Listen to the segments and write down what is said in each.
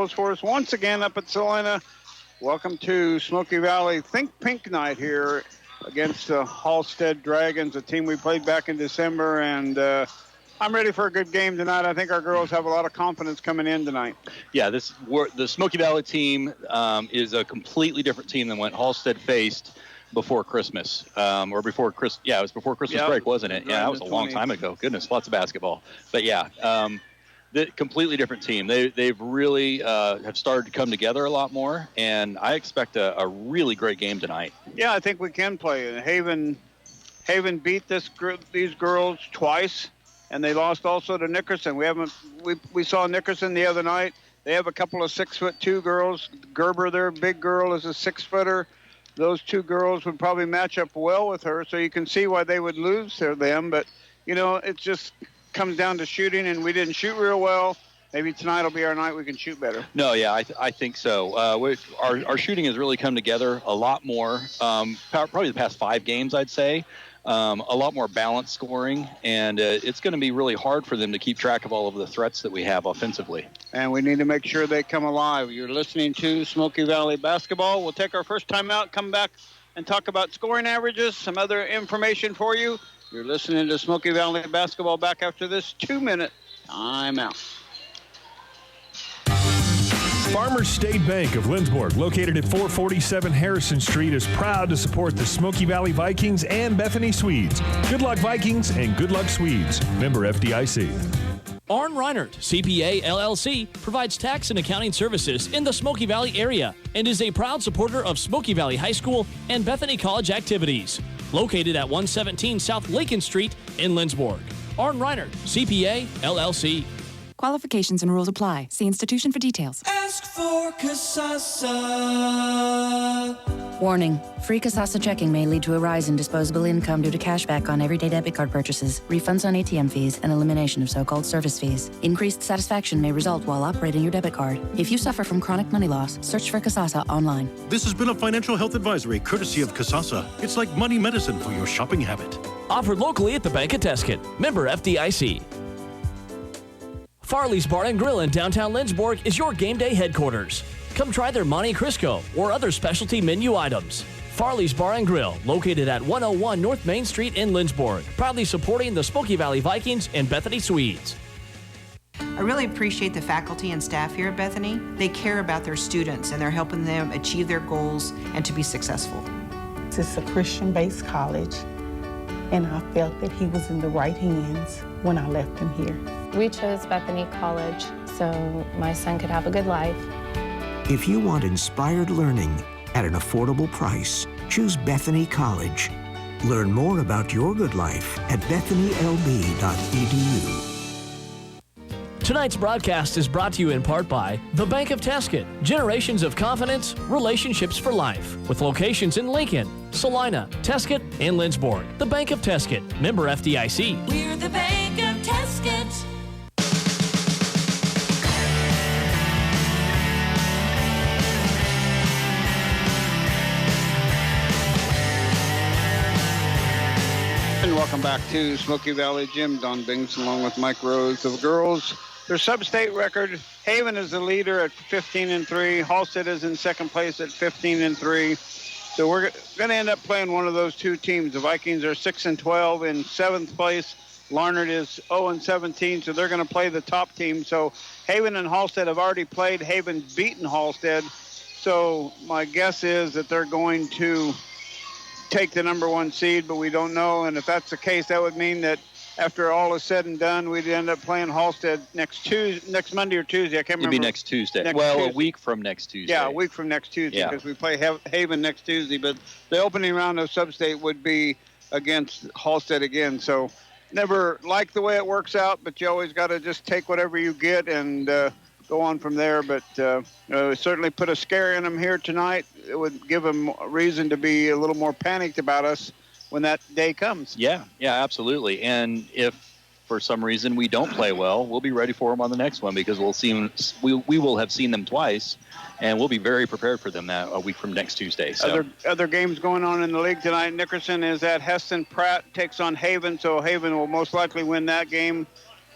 For us once again up at Salina. Welcome to Smoky Valley Think Pink Night here against the Halstead Dragons, a team we played back in December, and I'm ready for a good game tonight. I think our girls have a lot of confidence coming in tonight. Yeah, the Smoky Valley team is a completely different team than what Halstead faced before Christmas, or before Christmas. Yeah, it was before Christmas break, wasn't it? Yeah, that was a long time ago. Goodness, lots of basketball. But yeah, the completely different team. They've really have started to come together a lot more, and I expect a really great game tonight. Yeah, I think we can play. Haven beat these girls twice, and they lost also to Nickerson. We saw Nickerson the other night. They have a couple of 6'2" girls. Gerber, their big girl, is a 6-footer. Those two girls would probably match up well with her, so you can see why they would lose to them. But it just comes down to shooting, and we didn't shoot real well. Maybe tonight will be our night we can shoot better. No, yeah, I think so. Our shooting has really come together a lot more, probably the past 5 games, I'd say. A lot more balanced scoring, and it's going to be really hard for them to keep track of all of the threats that we have offensively. And we need to make sure they come alive. You're listening to Smoky Valley Basketball. We'll take our first time out, come back, and talk about scoring averages, some other information for you. You're listening to Smoky Valley Basketball back after this 2-minute timeout. Farmers State Bank of Lindsborg, located at 447 Harrison Street, is proud to support the Smoky Valley Vikings and Bethany Swedes. Good luck, Vikings, and good luck, Swedes. Member FDIC. Arn Reinert, CPA LLC, provides tax and accounting services in the Smoky Valley area and is a proud supporter of Smoky Valley High School and Bethany College activities. Located at 117 South Lincoln Street in Lindsborg. Arn Reinert, CPA LLC. Qualifications and rules apply. See institution for details. Ask for Casasa. Warning. Free Casasa checking may lead to a rise in disposable income due to cashback on everyday debit card purchases, refunds on ATM fees, and elimination of so-called service fees. Increased satisfaction may result while operating your debit card. If you suffer from chronic money loss, search for Casasa online. This has been a financial health advisory courtesy of Casasa. It's like money medicine for your shopping habit. Offered locally at the Bank of Tuscan. Member FDIC. Farley's Bar and Grill in downtown Lindsborg is your game day headquarters. Come try their Monte Crisco or other specialty menu items. Farley's Bar and Grill, located at 101 North Main Street in Lindsborg, proudly supporting the Smoky Valley Vikings and Bethany Swedes. I really appreciate the faculty and staff here at Bethany. They care about their students and they're helping them achieve their goals and to be successful. It's a Christian-based college, and I felt that he was in the right hands when I left him here. We chose Bethany College so my son could have a good life. If you want inspired learning at an affordable price, choose Bethany College. Learn more about your good life at bethanylb.edu. Tonight's broadcast is brought to you in part by the Bank of Tuscan. Generations of confidence, relationships for life. With locations in Lincoln, Salina, Tuscan, and Lindsborg. The Bank of Tuscan. Member FDIC. We're the Bank of Tuscan. And welcome back to Smoky Valley Gym. Don Bings along with Mike Rose. The girls, their sub-state record, Haven is the leader at 15-3. Halstead is in second place at 15-3. So we're going to end up playing one of those two teams. The Vikings are 6-12 in seventh place. Larned is 0-17, so they're going to play the top team. So Haven and Halstead have already played. Haven's beaten Halstead. So my guess is that they're going to take the number 1 seed, but we don't know. And if that's the case, that would mean that after all is said and done, we'd end up playing Halstead next Monday or Tuesday. I can't remember. It'd be next Tuesday. Tuesday. A week from next Tuesday. Yeah, a week from next Tuesday, because we play Haven next Tuesday. But the opening round of sub-state would be against Halstead again. So never like the way it works out, but you always got to just take whatever you get and go on from there. But certainly put a scare in them here tonight. It would give them a reason to be a little more panicked about us when that day comes. Yeah, absolutely. And if for some reason we don't play well, we'll be ready for them on the next one, because we will have seen them twice, and we'll be very prepared for them a week from next Tuesday. So. Other games going on in the league tonight. Nickerson is at Heston. Pratt takes on Haven, so Haven will most likely win that game.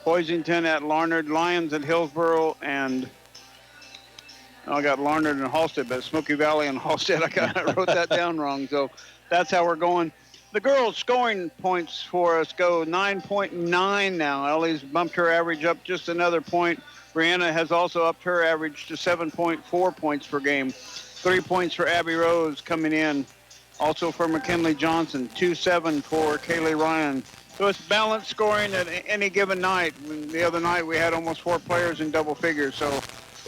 Hoisington at Larned, Lions at Hillsboro, and I got Larned and Halstead, but Smoky Valley and Halstead, I wrote that down wrong. So that's how we're going. The girls' scoring points for us go 9.9 now. Ellie's bumped her average up just another point. Brianna has also upped her average to 7.4 points per game. 3 points for Abby Rose coming in. Also for McKinley Johnson, 2-7 for Kaylee Ryan. So it's balanced scoring at any given night. The other night we had almost 4 players in double figures. So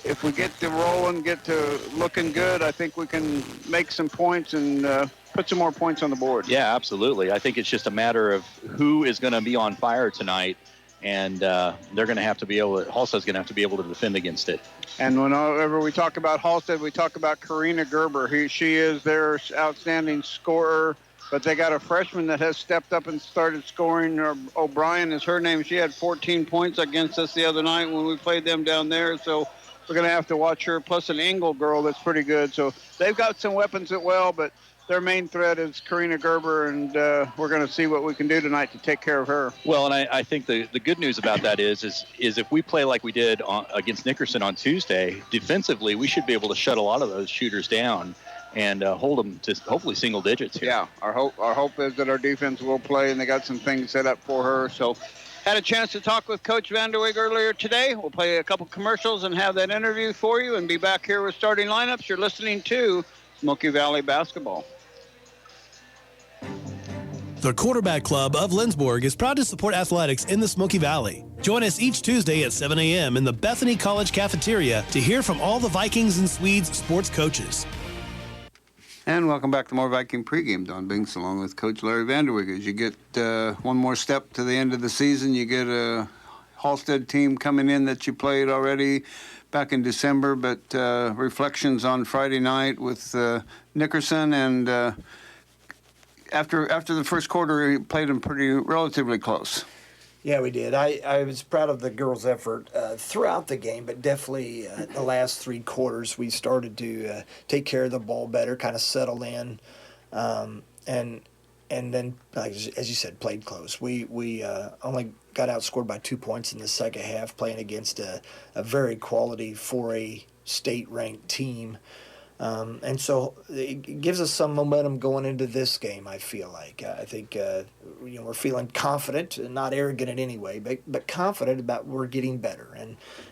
if we get to rolling, get to looking good, I think we can make some points and put some more points on the board. Yeah, absolutely. I think it's just a matter of who is going to be on fire tonight, and they're going to have to be able to, Halstead's going to have to be able to defend against it. And whenever we talk about Halstead, we talk about Karina Gerber. She is their outstanding scorer, but they got a freshman that has stepped up and started scoring. O'Brien is her name. She had 14 points against us the other night when we played them down there, so we're going to have to watch her, plus an Engel girl that's pretty good. So they've got some weapons as well, but their main threat is Karina Gerber, and we're going to see what we can do tonight to take care of her. Well, and I think the good news about that is if we play like we did against Nickerson on Tuesday, defensively, we should be able to shut a lot of those shooters down and hold them to hopefully single digits here. Yeah, our hope is that our defense will play, and they got some things set up for her. So had a chance to talk with Coach Vanderweg earlier today. We'll play a couple commercials and have that interview for you and be back here with starting lineups. You're listening to Smoky Valley Basketball. The Quarterback Club of Lindsborg is proud to support athletics in the Smoky Valley. Join us each Tuesday at 7 a.m. in the Bethany College cafeteria to hear from all the Vikings and Swedes sports coaches. And welcome back to more Viking pregame. Don Binks along with Coach Larry Vanderweg. As you get one more step to the end of the season, you get a Halstead team coming in that you played already back in December, but reflections on Friday night with Nickerson, and after the first quarter, he played them relatively close. Yeah, we did. I was proud of the girls' effort throughout the game, but definitely the last 3 quarters we started to take care of the ball better, kind of settle in, and then, as you said, played close. We only got outscored by 2 points in the second half, playing against a very quality 4A state-ranked team. And so it gives us some momentum going into this game, I feel like. I think we're feeling confident, and not arrogant in any way, but confident about we're getting better.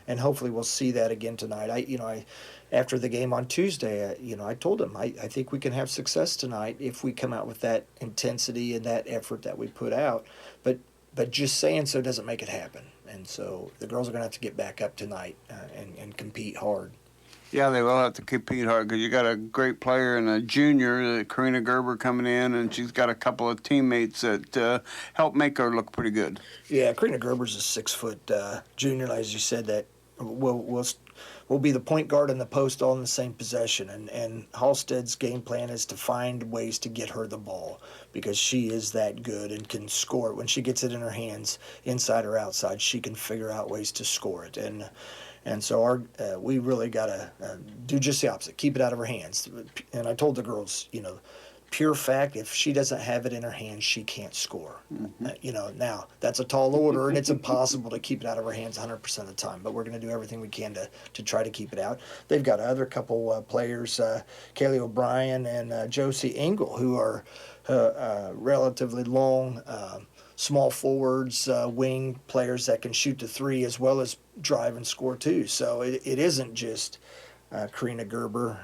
And hopefully we'll see that again tonight. I after the game on Tuesday, I told him I think we can have success tonight if we come out with that intensity and that effort that we put out. But just saying so doesn't make it happen. And so the girls are going to have to get back up tonight and compete hard. Yeah, they will have to compete hard because you got a great player and a junior, Karina Gerber, coming in, and she's got a couple of teammates that help make her look pretty good. Yeah, Karina Gerber's a 6-foot junior, as you said, that will be the point guard and the post all in the same possession. And Halstead's game plan is to find ways to get her the ball because she is that good and can score it. When she gets it in her hands, inside or outside, she can figure out ways to score it. And so we really got to do just the opposite, keep it out of her hands. And I told the girls, pure fact, if she doesn't have it in her hands, she can't score. Mm-hmm. Now, that's a tall order, and it's impossible to keep it out of her hands 100% of the time. But we're going to do everything we can to try to keep it out. They've got other couple players, Kaylee O'Brien and Josie Engel, who are relatively long, small forwards, wing players that can shoot the 3 as well as drive and score too. So it isn't just Karina Gerber.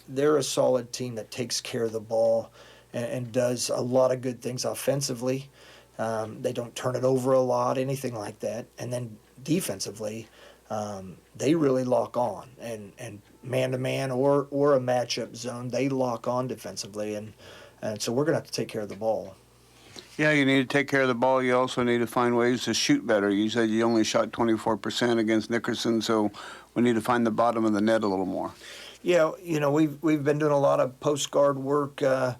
They're a solid team that takes care of the ball and does a lot of good things offensively. They don't turn it over a lot, anything like that. And then defensively, they really lock on. And man-to-man or a matchup zone, they lock on defensively. And so we're going to have to take care of the ball. Yeah, you need to take care of the ball. You also need to find ways to shoot better. You said you only shot 24% against Nickerson, so we need to find the bottom of the net a little more. Yeah, we've been doing a lot of post guard work, trying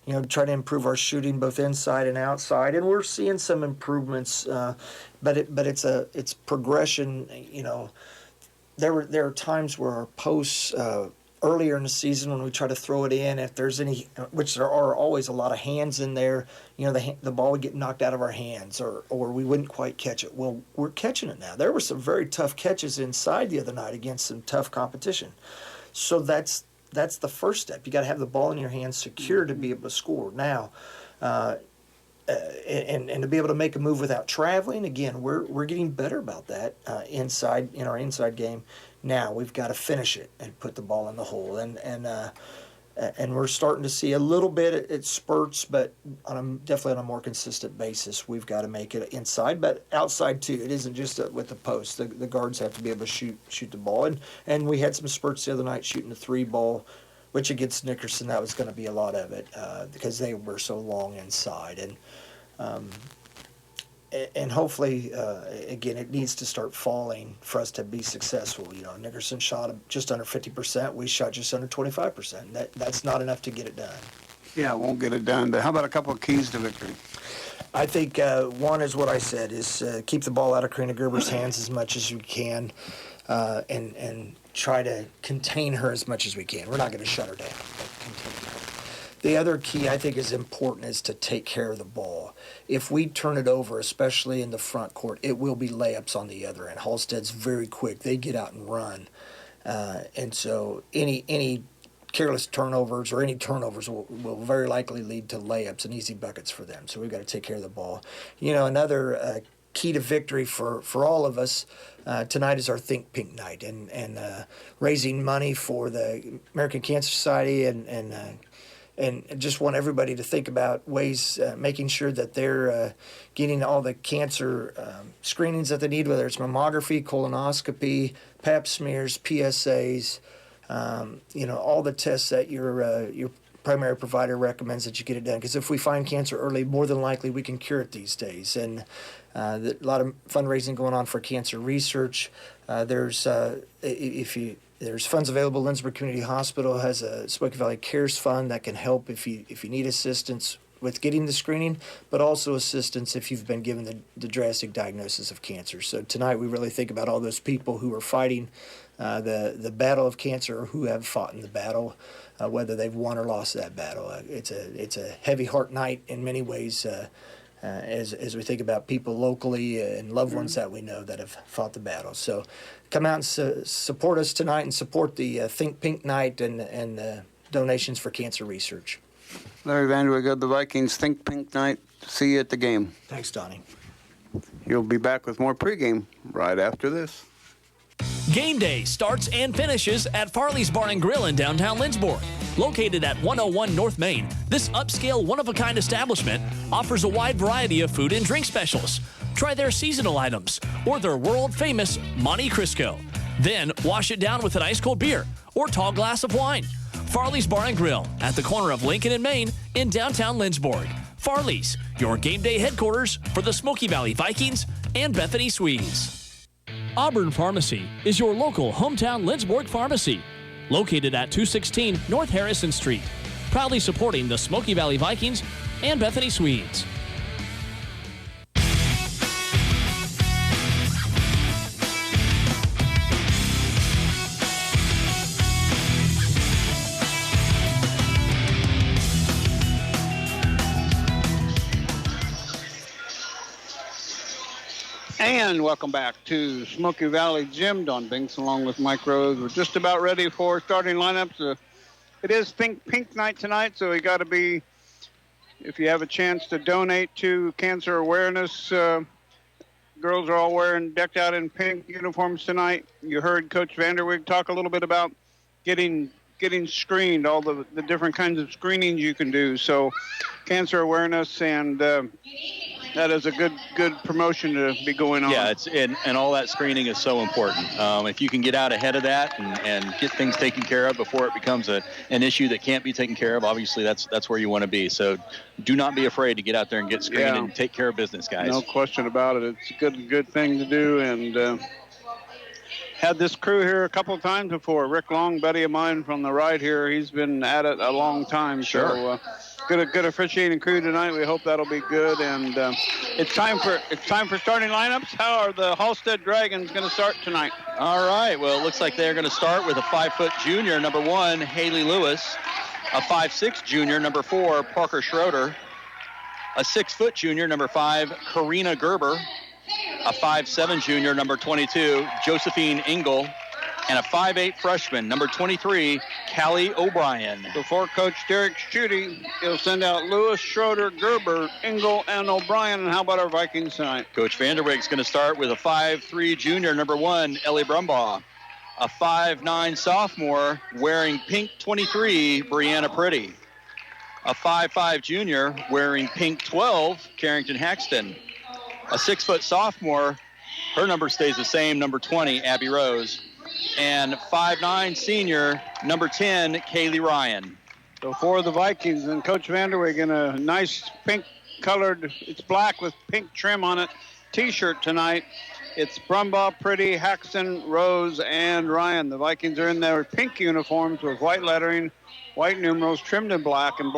to improve our shooting both inside and outside, and we're seeing some improvements. But it's progression. There are times where our posts earlier in the season when we try to throw it in, if there's any, which there are always a lot of hands in there, the ball would get knocked out of our hands or we wouldn't quite catch it. Well, we're catching it now. There were some very tough catches inside the other night against some tough competition. So that's the first step. You got to have the ball in your hands secure to be able to score. Now, and to be able to make a move without traveling, again, we're getting better about that inside in our inside game. Now we've got to finish it and put the ball in the hole, and we're starting to see a little bit at spurts, but definitely on a more consistent basis. We've got to make it inside, but outside too. It isn't just with the post. The guards have to be able to shoot the ball, and we had some spurts the other night shooting the 3-ball, which against Nickerson that was going to be a lot of it because they were so long inside, and hopefully, again, it needs to start falling for us to be successful. Nickerson shot just under 50%. We shot just under 25%. That's not enough to get it done. Yeah, it won't get it done. But how about a couple of keys to victory? I think one is what I said, is keep the ball out of Karina Gerber's hands as much as you can and try to contain her as much as we can. We're not going to shut her down, but contain her. The other key I think is important is to take care of the ball. If we turn it over, especially in the front court, it will be layups on the other end. Halstead's very quick. They get out and run. And so any careless turnovers or any turnovers will very likely lead to layups and easy buckets for them. So we've got to take care of the ball. Another key to victory for all of us tonight is our Think Pink night and raising money for the American Cancer Society and just want everybody to think about ways, making sure that they're getting all the cancer screenings that they need, whether it's mammography, colonoscopy, pap smears, PSAs, all the tests that your primary provider recommends that you get it done. Because if we find cancer early, more than likely we can cure it these days. And a lot of fundraising going on for cancer research. There's funds available. Lynchburg Community Hospital has a Smoky Valley Cares Fund that can help if you need assistance with getting the screening, but also assistance if you've been given the drastic diagnosis of cancer. So tonight we really think about all those people who are fighting the battle of cancer or who have fought in the battle, whether they've won or lost that battle. It's a heavy heart night in many ways. As we think about people locally and loved ones that we know that have fought the battle. So come out and support us tonight and support the Think Pink night and donations for cancer research. Larry Vanderweg of the Vikings, Think Pink night. See you at the game. Thanks, Donnie. You'll be back with more pregame right after this. Game day starts and finishes at Farley's Bar and Grill in downtown Lynchburg. Located at 101 North Main, this upscale one-of-a-kind establishment offers a wide variety of food and drink specials. Try their seasonal items or their world-famous Monte Cristo. Then wash it down with an ice-cold beer or tall glass of wine. Farley's Bar and Grill at the corner of Lincoln and Main in downtown Lynchburg. Farley's, your game day headquarters for the Smoky Valley Vikings and Bethany Swedes. Auburn Pharmacy is your local hometown Lynchburg pharmacy. Located at 216 North Harrison Street. Proudly supporting the Smoky Valley Vikings and Bethany Swedes. And welcome back to Smoky Valley Gym. Don Binks along with Mike Rose. We're just about ready for starting lineups. It is Think Pink night tonight, so you got to be, if you have a chance to donate to cancer awareness. Girls are all decked out in pink uniforms tonight. You heard Coach Vanderweg talk a little bit about getting screened, all the different kinds of screenings you can do. So cancer awareness, and that is a good promotion to be going on. Yeah, and all that screening is so important. If you can get out ahead of that and get things taken care of before it becomes an issue that can't be taken care of, obviously that's where you want to be. So do not be afraid to get out there and get screened and take care of business, guys. No question about it. It's a good thing to do, and had this crew here a couple of times before. Rick Long, buddy of mine from the right here, he's been at it a long time. Sure. So good officiating crew tonight. We hope that'll be good. And it's time for starting lineups. How are the Halstead Dragons going to start tonight? All right. Well, it looks like they're going to start with a 5-foot junior, number 1, Haley Lewis, a 5'6" junior, number 4, Parker Schroeder, a 6-foot junior, number 5, Karina Gerber, a 5'7" junior, number 22, Josephine Engel, and a 5'8" freshman, number 23, Callie O'Brien. Before Coach Derek Schutte, he'll send out Lewis, Schroeder, Gerber, Engel, and O'Brien. And how about our Vikings tonight? Coach Vanderweg's going to start with a 5'3" junior, number 1, Ellie Brumbaugh, a 5'9" sophomore wearing pink 23, Brianna Pretty, a 5'5" junior wearing pink 12, Carrington Haxton, a 6-foot sophomore, her number stays the same, number 20, Abby Rose, and 5'9" senior, number 10, Kaylee Ryan. So for the Vikings and Coach Vanderweg in a nice pink colored, it's black with pink trim on it, t-shirt tonight. It's Brumbaugh, Pretty, Haxton, Rose, and Ryan. The Vikings are in their pink uniforms with white lettering, white numerals, trimmed in black and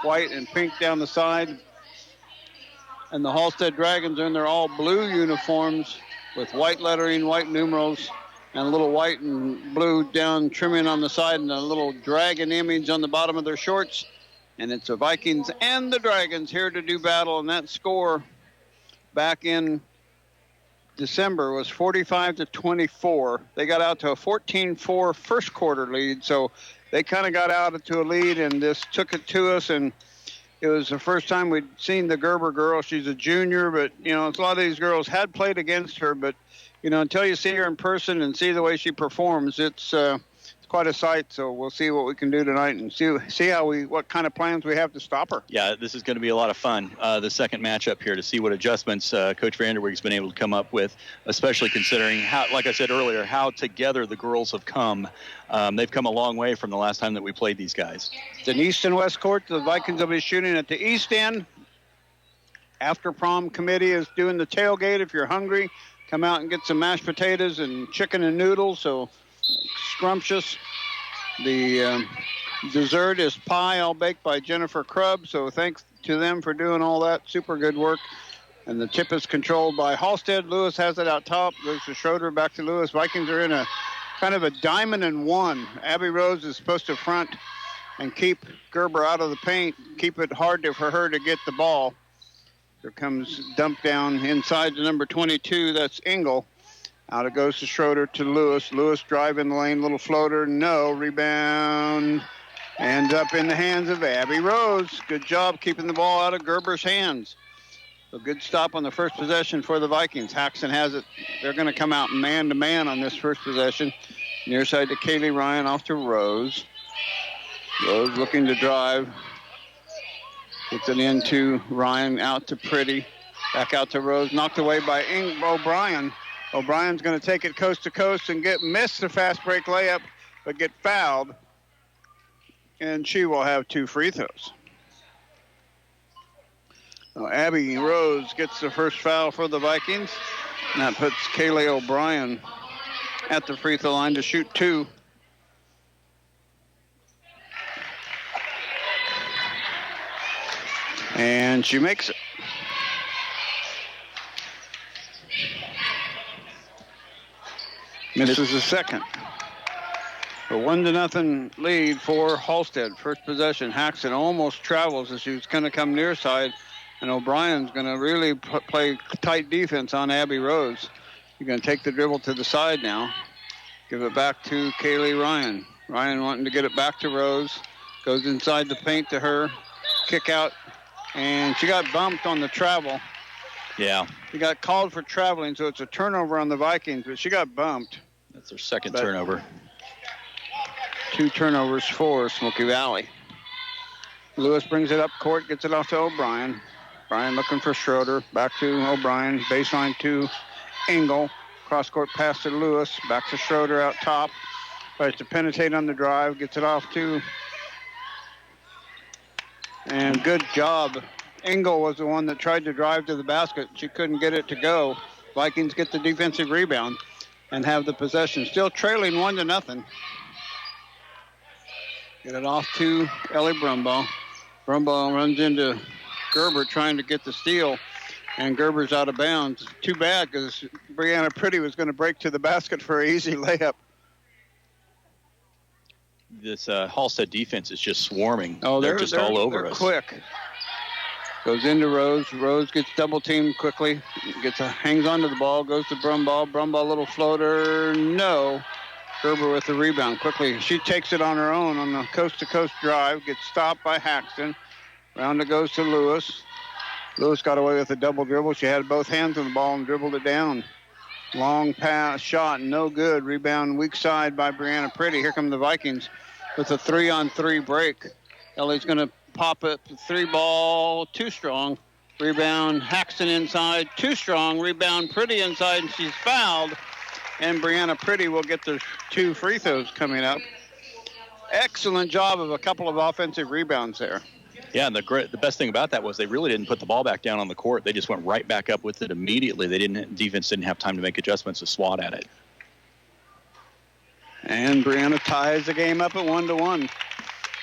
white and pink down the side. And the Halstead Dragons are in their all blue uniforms with white lettering, white numerals, and a little white and blue down trimming on the side and a little dragon image on the bottom of their shorts. And it's the Vikings and the Dragons here to do battle. And that score back in December was 45-24. They got out to a 14-4 first quarter lead. So they kind of got out to a lead and just took it to us. And it was the first time we'd seen the Gerber girl. She's a junior, but, you know, a lot of these girls had played against her. But, you know, until you see her in person and see the way she performs, it's quite a sight. So we'll see what we can do tonight and see what kind of plans we have to stop her. Yeah, this is going to be a lot of fun, the second matchup here, to see what adjustments Coach Vanderweg's been able to come up with, especially considering how, like I said earlier, how together the girls have come. They've come a long way from the last time that we played these guys. It's an east and west court. The Vikings will be shooting at the east end. After prom committee is doing the tailgate. If you're hungry, come out and get some mashed potatoes and chicken and noodles. So scrumptious. The dessert is pie, all baked by Jennifer Krubb. So thanks to them for doing all that super good work. And the tip is controlled by Halstead. Lewis has it out top. Goes to Schroeder, back to Lewis. Vikings are in a kind of a diamond and one. Abby Rose is supposed to front and keep Gerber out of the paint, keep it hard for her to get the ball. There comes dump down inside to number 22. That's Engel. Out it goes to Schroeder to Lewis. Lewis driving the lane, little floater. No, rebound. Ends up in the hands of Abby Rose. Good job keeping the ball out of Gerber's hands. A good stop on the first possession for the Vikings. Haxton has it. They're going to come out man-to-man on this first possession. Near side to Kaylee Ryan, off to Rose. Rose looking to drive. Gets it into Ryan, out to Pretty. Back out to Rose. Knocked away by O'Brien. O'Brien's going to take it coast to coast and miss the fast break layup, but get fouled. And she will have 2 free throws. So Abby Rose gets the first foul for the Vikings. And that puts Kaylee O'Brien at the free throw line to shoot 2. And she makes it. Misses the second. A 1-0 lead for Halstead. First possession. Haxton almost travels as she was going to come near side. And O'Brien's going to really play tight defense on Abby Rose. You're going to take the dribble to the side now. Give it back to Kaylee Ryan. Ryan wanting to get it back to Rose. Goes inside the paint to her. Kick out. And she got bumped on the travel. Yeah. She got called for traveling, so it's a turnover on the Vikings, but she got bumped. That's their second turnover. 2 turnovers for Smoky Valley. Lewis brings it up court, gets it off to O'Brien. O'Brien looking for Schroeder. Back to O'Brien. Baseline to Engel. Cross-court pass to Lewis. Back to Schroeder out top. Tries to penetrate on the drive. Gets it off to... And good job. Engel was the one that tried to drive to the basket. She couldn't get it to go. Vikings get the defensive rebound and have the possession. Still trailing 1-0. Get it off to Ellie Brumbaugh. Brumbaugh runs into Gerber trying to get the steal, and Gerber's out of bounds. Too bad, because Brianna Pretty was going to break to the basket for an easy layup. This Halstead defense is just swarming. Oh, they're just all over us. Quick. Goes into Rose. Rose gets double-teamed quickly. Hangs onto the ball. Goes to Brumbaugh. Brumbaugh, little floater. No. Gerber with the rebound quickly. She takes it on her own on the coast-to-coast drive. Gets stopped by Haxton. Round it goes to Lewis. Lewis got away with a double dribble. She had both hands on the ball and dribbled it down. Long pass, shot, no good. Rebound, weak side by Brianna Pretty. Here come the Vikings with a 3-on-3 break. Ellie's going to pop it. 3 ball, too strong. Rebound, Haxton inside, too strong. Rebound, Pretty inside, and she's fouled. And Brianna Pretty will get the 2 free throws coming up. Excellent job of a couple of offensive rebounds there. Yeah, and the best thing about that was they really didn't put the ball back down on the court. They just went right back up with it immediately. Defense didn't have time to make adjustments to swat at it. And Brianna ties the game up at 1-1.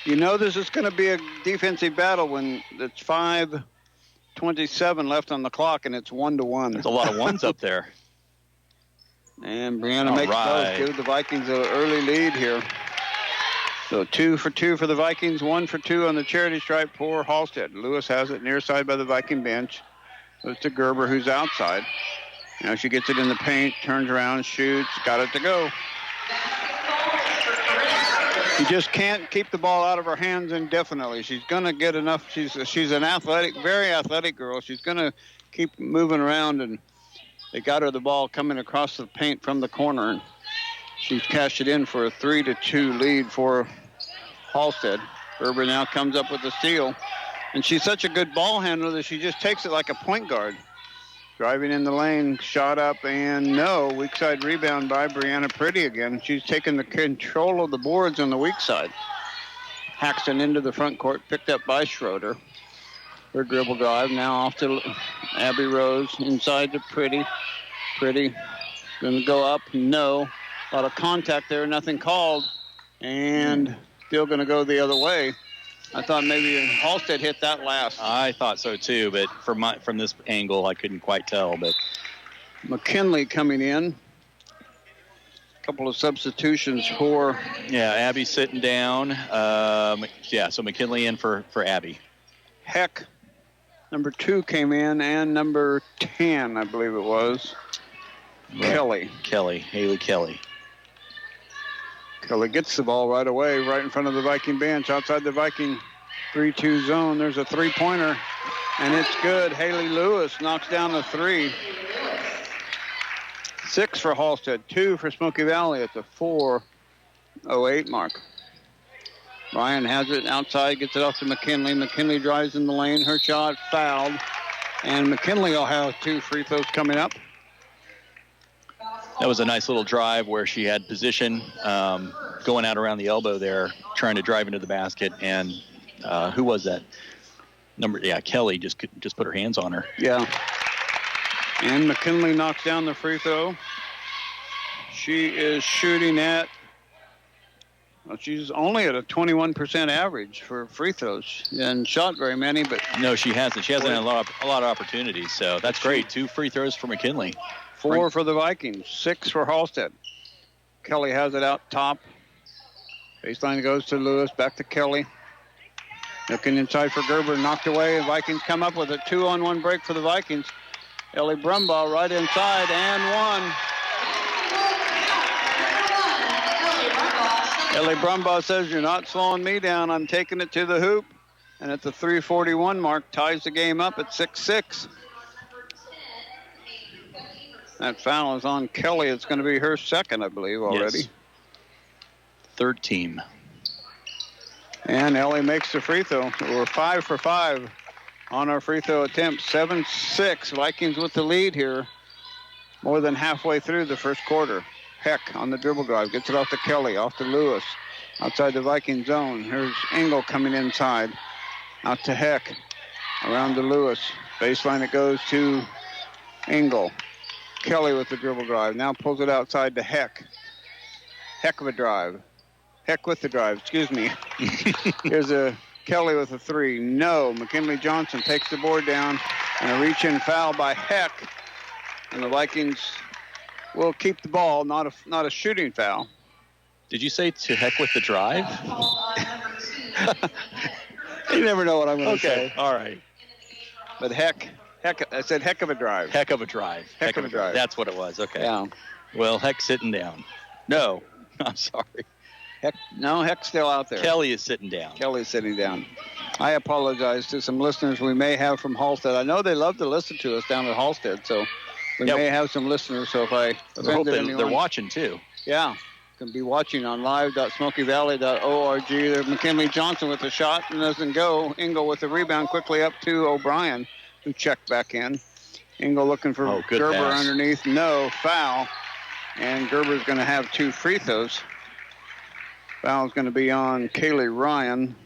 You know this is going to be a defensive battle when it's 5:27 left on the clock and it's 1-1. There's a lot of ones up there. And Brianna makes both. Give the Vikings an early lead here. So 2 for 2 for the Vikings, 1 for 2 on the charity stripe for Halstead. Lewis has it near side by the Viking bench. Goes to Gerber, who's outside. Now she gets it in the paint, turns around, shoots, got it to go. She just can't keep the ball out of her hands indefinitely. She's going to get enough. She's an athletic, very athletic girl. She's going to keep moving around, and they got her the ball coming across the paint from the corner. And she's cashed it in for a 3-2 lead for Halstead. Gerber now comes up with the steal. And she's such a good ball handler that she just takes it like a point guard. Driving in the lane, shot up, and no. Weak side rebound by Brianna Pretty again. She's taking the control of the boards on the weak side. Haxton into the front court, picked up by Schroeder. Her dribble drive, now off to Abby Rose, inside to Pretty. Pretty going to go up, no. A lot of contact there, nothing called, and still going to go the other way. I thought maybe Halstead hit that last. I thought so too, but from this angle, I couldn't quite tell. But McKinley coming in. A couple of substitutions for. Yeah, Abby sitting down. So McKinley in for Abby. Heck, number 2 came in, and number 10, I believe it was. Right. Haley Kelly. Kelly gets the ball right away, right in front of the Viking bench, outside the Viking 3-2 zone. There's a three-pointer, and it's good. Haley Lewis knocks down the 3. 6 for Halstead, 2 for Smoky Valley at the 4:08 mark. Ryan has it outside, gets it off to McKinley. McKinley drives in the lane. Her shot fouled, and McKinley will have 2 free throws coming up. That was a nice little drive where she had position going out around the elbow there, trying to drive into the basket. And who was that? Kelly just put her hands on her. Yeah. And McKinley knocks down the free throw. She is shooting at, she's only at a 21% average for free throws. And shot very many, but. No, she hasn't. She hasn't had a lot of opportunities. So that's great. 2 free throws for McKinley. 4 for the Vikings, 6 for Halstead. Kelly has it out top. Baseline goes to Lewis, back to Kelly. Looking inside for Gerber, knocked away. Vikings come up with a 2-on-1 break for the Vikings. Ellie Brumbaugh right inside, and 1. Ellie Brumbaugh says, "You're not slowing me down. I'm taking it to the hoop." And at the 3:41 mark, ties the game up at 6-6. That foul is on Kelly. It's going to be her second, I believe, already. Yes. Third team. And Ellie makes the free throw. We're 5 for 5 on our free throw attempts. 7-6. Vikings with the lead here. More than halfway through the first quarter. Heck on the dribble drive. Gets it off to Kelly. Off to Lewis. Outside the Viking zone. Here's Engel coming inside. Out to Heck. Around to Lewis. Baseline it goes to Engel. Kelly with the dribble drive. Now pulls it outside to Heck. Heck of a drive. Heck with the drive. Excuse me. Here's a Kelly with a 3. No. McKinley Johnson takes the board down, and a reach-in foul by Heck. And the Vikings will keep the ball, not a shooting foul. Did you say to heck with the drive? You never know what I'm going to say. Okay, all right. But heck, I said heck of a drive. Heck of a drive. Heck of a drive. That's what it was. Okay. Yeah. Well, Heck's sitting down. No, I'm sorry. Heck's still out there. Kelly is sitting down. Kelly's sitting down. I apologize to some listeners we may have from Halstead. I know they love to listen to us down at Halstead, so we may have some listeners. So if I offended anyone, they're watching too. Yeah. Can be watching on live.smokyvalley.org. There's McKinley Johnson with a shot and doesn't go. Engel with the rebound quickly up to O'Brien, who checked back in. Engel looking for Gerber pass. Underneath. No, foul. And Gerber's going to have 2 free throws. Foul's going to be on Kaylee Ryan.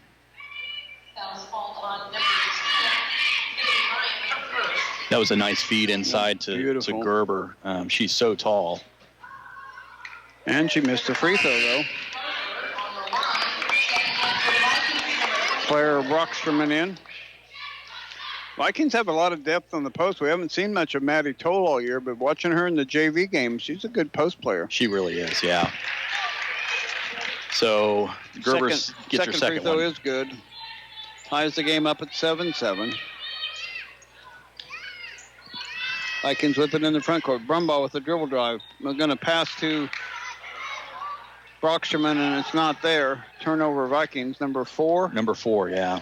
That was a nice feed inside to Gerber. She's so tall. And she missed a free throw, though. Claire Brocksterman in. Vikings have a lot of depth on the post. We haven't seen much of Maddie Toll all year, but watching her in the JV game, she's a good post player. She really is, yeah. So Gerber gets her second free throw one. is good. Ties the game up at 7-7. Vikings with it in the front court. Brumbaugh with the dribble drive. We're going to pass to Brocksterman, and it's not there. Turnover Vikings, number 4. Number 4, yeah.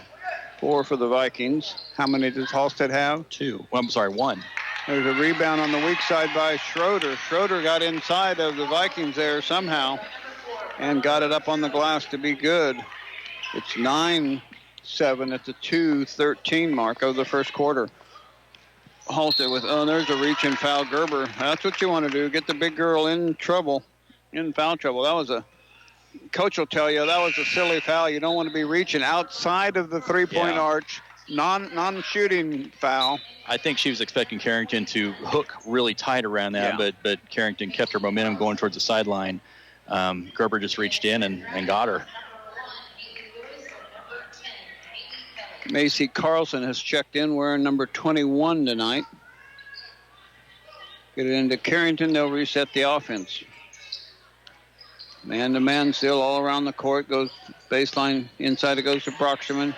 4 for the Vikings. How many does Halstead have? 2. Well, I'm sorry, 1. There's a rebound on the weak side by Schroeder. Schroeder got inside of the Vikings there somehow and got it up on the glass to be good. It's 9-7 at the 2:13 mark of the first quarter. Halstead with, there's a reach and foul Gerber. That's what you want to do. Get the big girl in trouble, in foul trouble. That was coach will tell you that was a silly foul. You don't want to be reaching outside of the three-point arch. Non-shooting foul. I think she was expecting Carrington to hook really tight around that, but Carrington kept her momentum going towards the sideline. Gerber just reached in and got her. Macy Carlson has checked in wearing number 21 tonight. Get it into Carrington. They'll reset the offense. Man-to-man still all around the court. Goes baseline. Inside it goes to Brocksterman.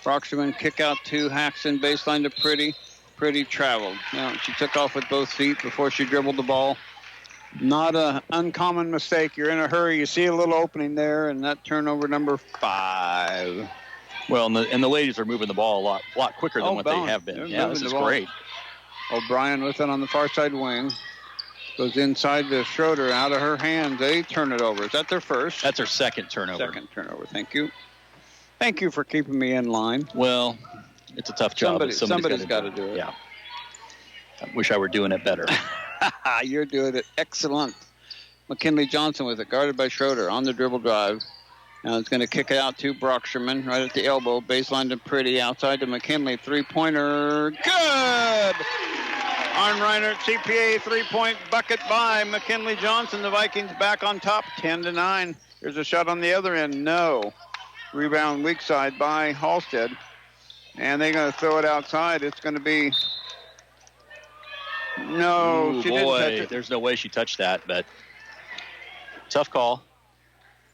Brocksterman kick out to Haxton. Baseline to Pretty. Pretty traveled. Now, she took off with both feet before she dribbled the ball. Not an uncommon mistake. You're in a hurry. You see a little opening there, and that turnover number 5. Well, and the ladies are moving the ball a lot quicker than what they have been. Yeah, this is great. O'Brien with it on the far side wing. Goes inside to Schroeder. Out of her hands. They turn it over. Is that their first? That's her second turnover. Second turnover. Thank you. Thank you for keeping me in line. Well, it's a tough job. Somebody's got to do it. Yeah. I wish I were doing it better. You're doing it excellent. McKinley Johnson with it, guarded by Schroeder on the dribble drive. Now it's going to kick it out to Brocksterman right at the elbow. Baseline to Pretty, outside to McKinley. Three-pointer, good! Arn Reinert, CPA, three-point bucket by McKinley Johnson. The Vikings back on top, 10-9. There's a shot on the other end, no. Rebound weak side by Halstead. And they're going to throw it outside. It's going to be... No, she didn't touch it. There's no way she touched that, but tough call.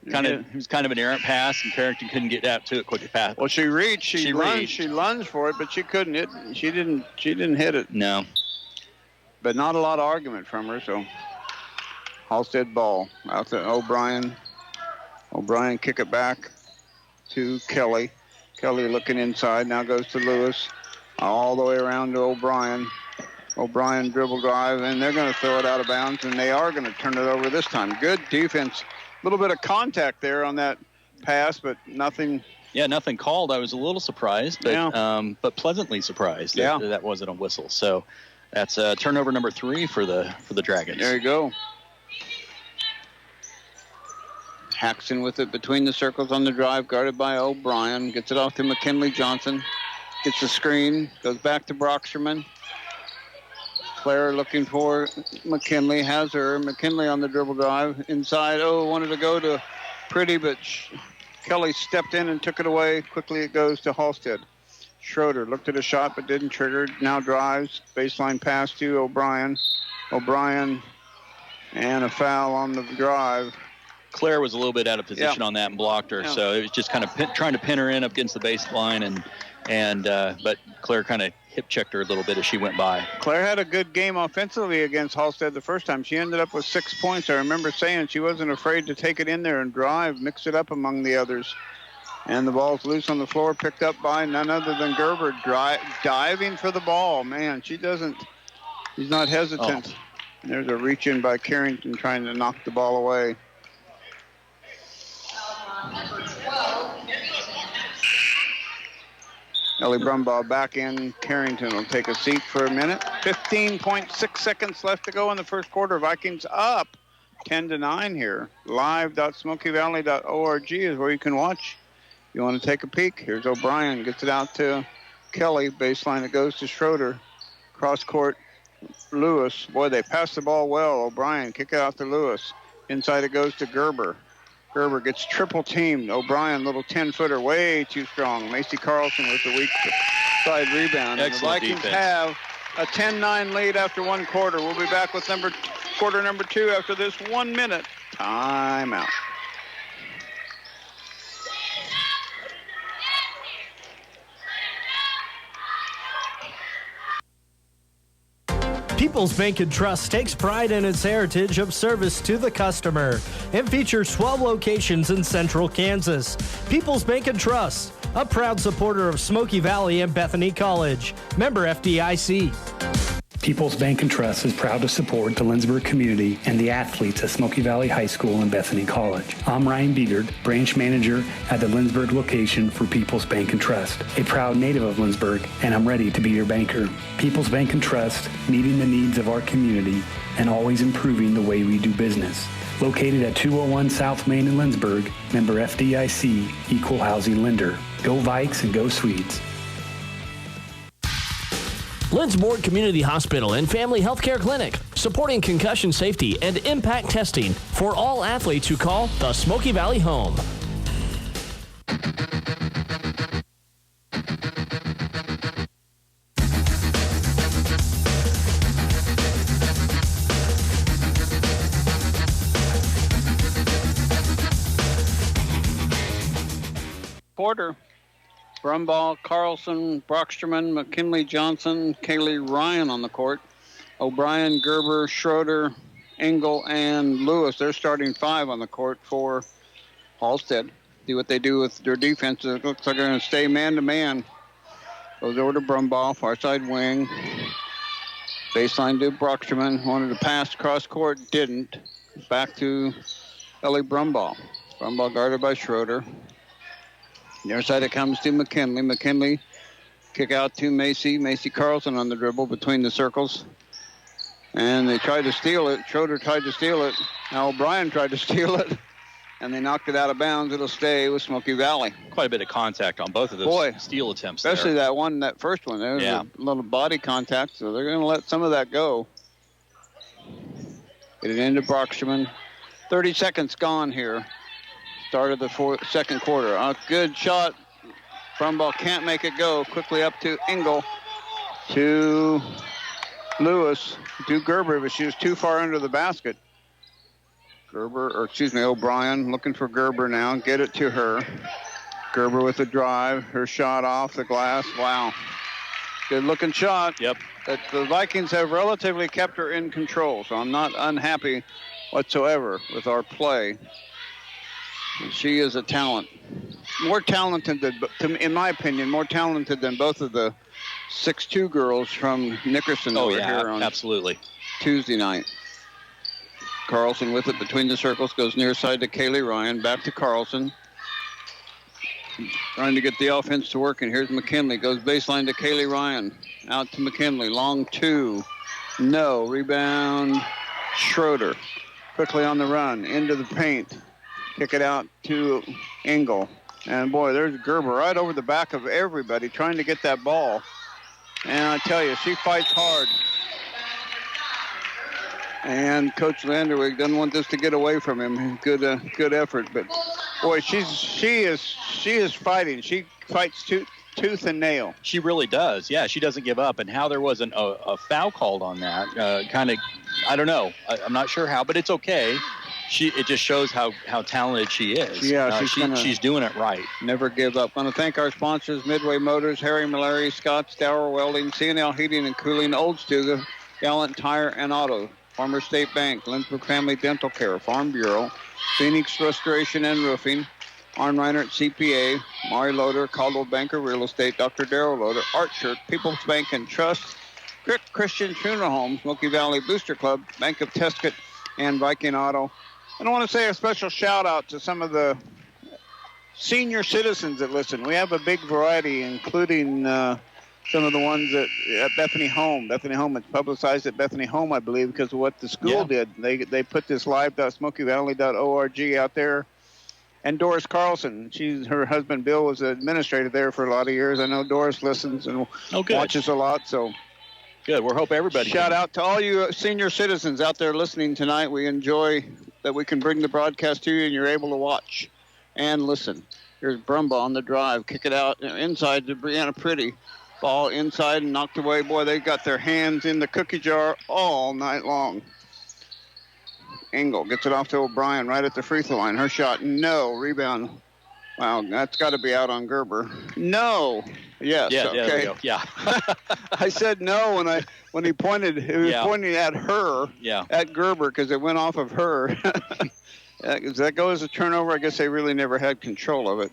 It was kind of an errant pass, and Carrington couldn't get out to it quickly fast. Well, she reached. She lunged for it, but she couldn't. She didn't hit it. No. But not a lot of argument from her. So Halstead ball out to O'Brien. O'Brien kick it back to Kelly. Kelly looking inside. Now goes to Lewis. All the way around to O'Brien. O'Brien dribble drive, and they're going to throw it out of bounds, and they are going to turn it over this time. Good defense. A little bit of contact there on that pass, but nothing. Yeah, nothing called. I was a little surprised, but pleasantly surprised that wasn't a whistle. So that's turnover number 3 for the Dragons. There you go. Haxton with it between the circles on the drive, guarded by O'Brien. Gets it off to McKinley Johnson. Gets the screen, goes back to Brocksterman. Claire looking for McKinley, has her. McKinley on the dribble drive. Inside, wanted to go to Pretty, but Kelly stepped in and took it away. Quickly it goes to Halstead. Schroeder looked at a shot but didn't trigger. Now drives. Baseline pass to O'Brien. O'Brien and a foul on the drive. Claire was a little bit out of position on that and blocked her, so it was just kind of trying to pin her in up against the baseline, but Claire kind of hip checked her a little bit as she went by. Claire had a good game offensively against Halstead the first time. She ended up with 6 points. I remember saying she wasn't afraid to take it in there and drive, mix it up among the others. And the ball's loose on the floor, picked up by none other than Gerber, diving for the ball. Man, she's not hesitant. There's a reach in by Carrington trying to knock the ball away. Ellie Brumbaugh back in. Carrington will take a seat for a minute. 15.6 seconds left to go in the first quarter. Vikings up 10-9 here. Live.smokyvalley.org is where you can watch. If you want to take a peek, here's O'Brien. Gets it out to Kelly. Baseline, it goes to Schroeder. Cross court, Lewis. Boy, they pass the ball well. O'Brien, kick it out to Lewis. Inside it goes to Gerber. Gerber gets triple teamed. O'Brien, little 10-footer, way too strong. Macy Carlson with the weak side rebound. And the Vikings have a 10-9 lead after one quarter. We'll be back with quarter number 2 after this 1 minute timeout. People's Bank & Trust takes pride in its heritage of service to the customer and features 12 locations in central Kansas. People's Bank & Trust, a proud supporter of Smoky Valley and Bethany College. Member FDIC. People's Bank & Trust is proud to support the Lindsborg community and the athletes at Smoky Valley High School and Bethany College. I'm Ryan Biegert, branch manager at the Lindsborg location for People's Bank & Trust, a proud native of Lindsborg, and I'm ready to be your banker. People's Bank & Trust, meeting the needs of our community and always improving the way we do business. Located at 201 South Main in Lindsborg, member FDIC, equal housing lender. Go Vikes and go Swedes. Lindsborg Community Hospital and Family Healthcare Clinic, supporting concussion safety and impact testing for all athletes who call the Smoky Valley home. Quarter. Brumbaugh, Carlson, Brocksterman, McKinley, Johnson, Kaylee Ryan on the court. O'Brien, Gerber, Schroeder, Engel, and Lewis. They're starting 5 on the court for Halstead. See what they do with their defense. It looks like they're going to stay man-to-man. Goes over to Brumbaugh, far side wing. Baseline to Brocksterman. Wanted to pass cross court, didn't. Back to Ellie Brumbaugh. Brumbaugh guarded by Schroeder. Near side it comes to McKinley. McKinley kick out to Macy. Macy Carlson on the dribble between the circles. And they tried to steal it. Schroeder tried to steal it. Now O'Brien tried to steal it. And they knocked it out of bounds. It'll stay with Smoky Valley. Quite a bit of contact on both of those steal attempts. Especially that first one. There was a little body contact, so they're going to let some of that go. Get it into Brocksterman. 30 seconds gone here. Start of the second quarter. A good shot. Brumbaugh can't make it go. Quickly up to Engel. To Lewis. To Gerber, but she was too far under the basket. O'Brien looking for Gerber now. Get it to her. Gerber with the drive. Her shot off the glass. Wow. Good looking shot. Yep. But the Vikings have relatively kept her in control, so I'm not unhappy whatsoever with our play. She is a talent. More talented than, in my opinion, more talented than both of the 6'2" girls from Nickerson over here on Tuesday night. Carlson with it between the circles, goes near side to Kaylee Ryan, back to Carlson. Trying to get the offense to work, and here's McKinley. Goes baseline to Kaylee Ryan. Out to McKinley. Long 2. No. Rebound. Schroeder. Quickly on the run. Into the paint. Kick it out to Engel. And, boy, there's Gerber right over the back of everybody trying to get that ball. And I tell you, she fights hard. And Coach Vanderweg doesn't want this to get away from him. Good effort, but Boy, she is fighting. She fights tooth and nail. She really does. Yeah, she doesn't give up. And how there wasn't a foul called on that, kind of, I don't know. I'm not sure how, but it's okay. It just shows how talented she is. Yeah, she's doing it right. Never give up. Want to thank our sponsors: Midway Motors, Harry Malary, Scott's Dower Welding, C&L Heating and Cooling, Old Stuga, Gallant Tire and Auto, Farmer State Bank, Lindsburg Family Dental Care, Farm Bureau, Phoenix Restoration and Roofing, Arn Reinert CPA, Mari Loader, Caldwell Banker Real Estate, Dr. Darrell Loader, Art Shirt, People's Bank and Trust, Christian Funeral Home, Smoky Valley Booster Club, Bank of Tescott, and Viking Auto. And I want to say a special shout out to some of the senior citizens that listen. We have a big variety, including some of the ones at Bethany Home. Bethany Home, it's publicized at Bethany Home, I believe, because of what the school did. They put this live.smokeyvalley.org out there. And Doris Carlson, her husband Bill was an administrator there for a lot of years. I know Doris listens and watches a lot, so. Good. We'll hope everybody. Shout out to all you senior citizens out there listening tonight. We enjoy that we can bring the broadcast to you and you're able to watch and listen. Here's Brumbaugh on the drive. Kick it out inside to Brianna Pretty. Ball inside and knocked away. Boy, they got their hands in the cookie jar all night long. Engel gets it off to O'Brien right at the free throw line. Her shot, no. Rebound. Wow, that's got to be out on Gerber. No. Yes. Yeah. Okay. There we go. Yeah. I said no when he pointed. He was pointing at her. Yeah. At Gerber because it went off of her. Does that go as a turnover? I guess they really never had control of it.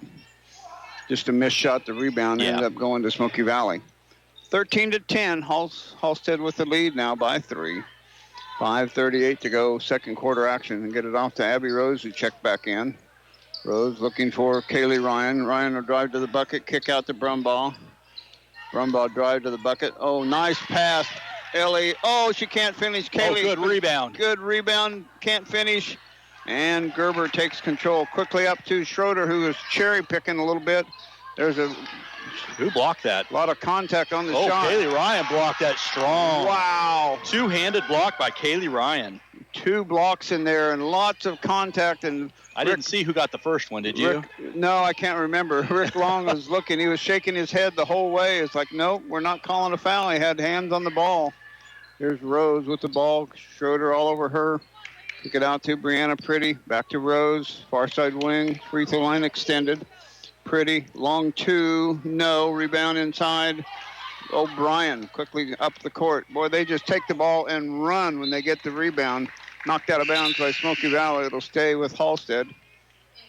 Just a missed shot. The rebound ended up going to Smoky Valley. 13-10. Halstead with the lead now by 3. 5:38 to go. Second quarter action and get it off to Abby Rose who checked back in. Rose looking for Kaylee Ryan. Ryan will drive to the bucket, kick out to Brumbaugh. Brumbaugh drive to the bucket. Oh, nice pass. Ellie. Oh, she can't finish. Kaylee. Good rebound. Good rebound. Can't finish. And Gerber takes control quickly up to Schroeder, who is cherry picking a little bit. Who blocked that? A lot of contact on the shot. Oh, Kaylee Ryan blocked that strong. Wow. Two-handed block by Kaylee Ryan. 2 blocks in there and lots of contact. And I didn't see who got the first one, did you? No, I can't remember. Rick Long was looking. He was shaking his head the whole way. It's like, nope, we're not calling a foul. He had hands on the ball. Here's Rose with the ball. Schroeder all over her. Kick it out to Brianna Pretty. Back to Rose. Far side wing. Free throw line extended. Pretty. Long 2. No. Rebound inside. O'Brien quickly up the court. Boy, they just take the ball and run when they get the rebound. Knocked out of bounds by Smoky Valley. It'll stay with Halstead.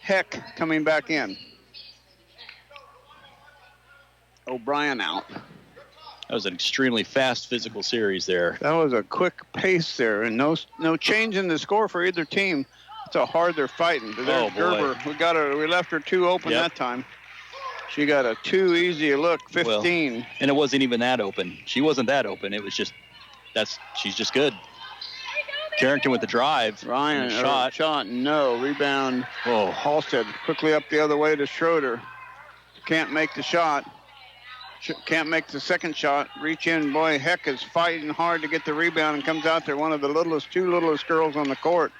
Heck coming back in. O'Brien out. That was an extremely fast physical series there. That was a quick pace there, and no change in the score for either team. That's how hard they're fighting. There's Gerber. We left her 2 open that time. She got a too easy look, 15. Well, and it wasn't even that open. She wasn't that open. It was just, she's just good. Carrington with the drive. Ryan, shot, no. Rebound. Oh. Halstead quickly up the other way to Schroeder. Can't make the shot. Can't make the second shot. Reach in. Boy, Heck is fighting hard to get the rebound and comes out there. One of the two littlest girls on the court.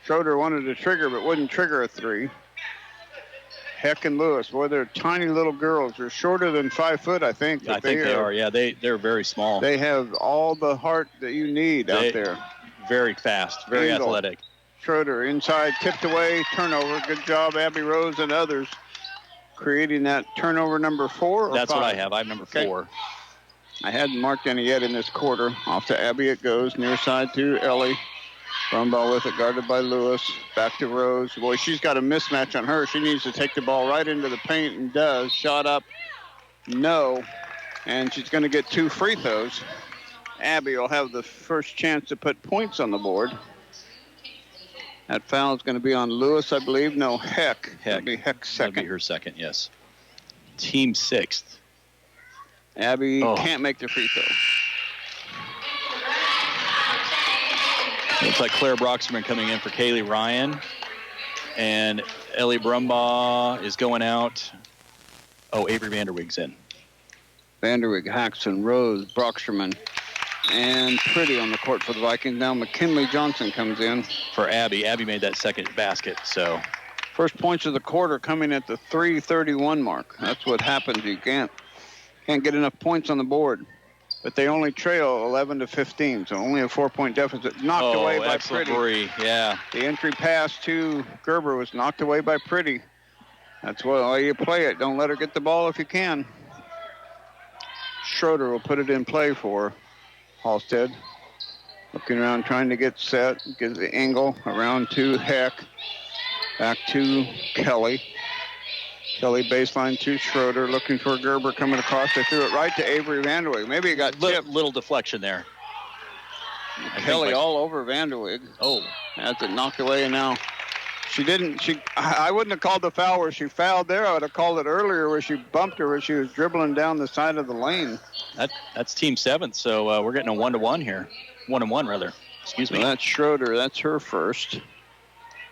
Schroeder wanted to trigger, but wouldn't trigger a 3. Heck and Lewis, boy, they're tiny little girls. They're shorter than 5 foot, I think. I think they are. Yeah, they're very small. They have all the heart that you need out there. Very fast, very athletic. Schroeder inside, tipped away, turnover. Good job, Abby Rose and others creating that turnover number 4. Or That's 5? what I have. I have number 4. I hadn't marked any yet in this quarter. Off to Abby it goes, near side to Ellie. Brumbaugh with it, guarded by Lewis. Back to Rose. Boy, she's got a mismatch on her. She needs to take the ball right into the paint and does. Shot up, no. And she's going to get 2 free throws. Abby will have the first chance to put points on the board. That foul is going to be on Lewis, I believe. No, Heck. That'll be Heck's second. That'll be her second, yes. Team 6th. Abby can't make the free throw. Looks like Claire Broxman coming in for Kaylee Ryan. And Ellie Brumbaugh is going out. Oh, Avery Vanderwig's in. Vanderwig, Haxton, Rose, Broxman, and Pretty on the court for the Vikings. Now McKinley Johnson comes in. For Abby. Abby made that second basket, so. First points of the quarter coming at the 3:31 mark. That's what happens. You can't get enough points on the board. But they only trail 11-15, so only a 4-point deficit. Knocked away by Pretty. Bree. Yeah. The entry pass to Gerber was knocked away by Pretty. That's why you play it. Don't let her get the ball if you can. Schroeder will put it in play for Halstead. Looking around, trying to get set. Gives the angle around to Heck. Back to Kelly. Kelly baseline to Schroeder. Looking for Gerber coming across. They threw it right to Avery Vanderweg. Maybe it got tipped. Little deflection there. Kelly all over Vanderweg. Oh. Has it knocked away, and now I wouldn't have called the foul where she fouled there. I would have called it earlier where she bumped her, where she was dribbling down the side of the lane. That's team 7, so we're getting a 1-to-1 here. 1-and-1 rather. Excuse me. Well, that's Schroeder. That's her first.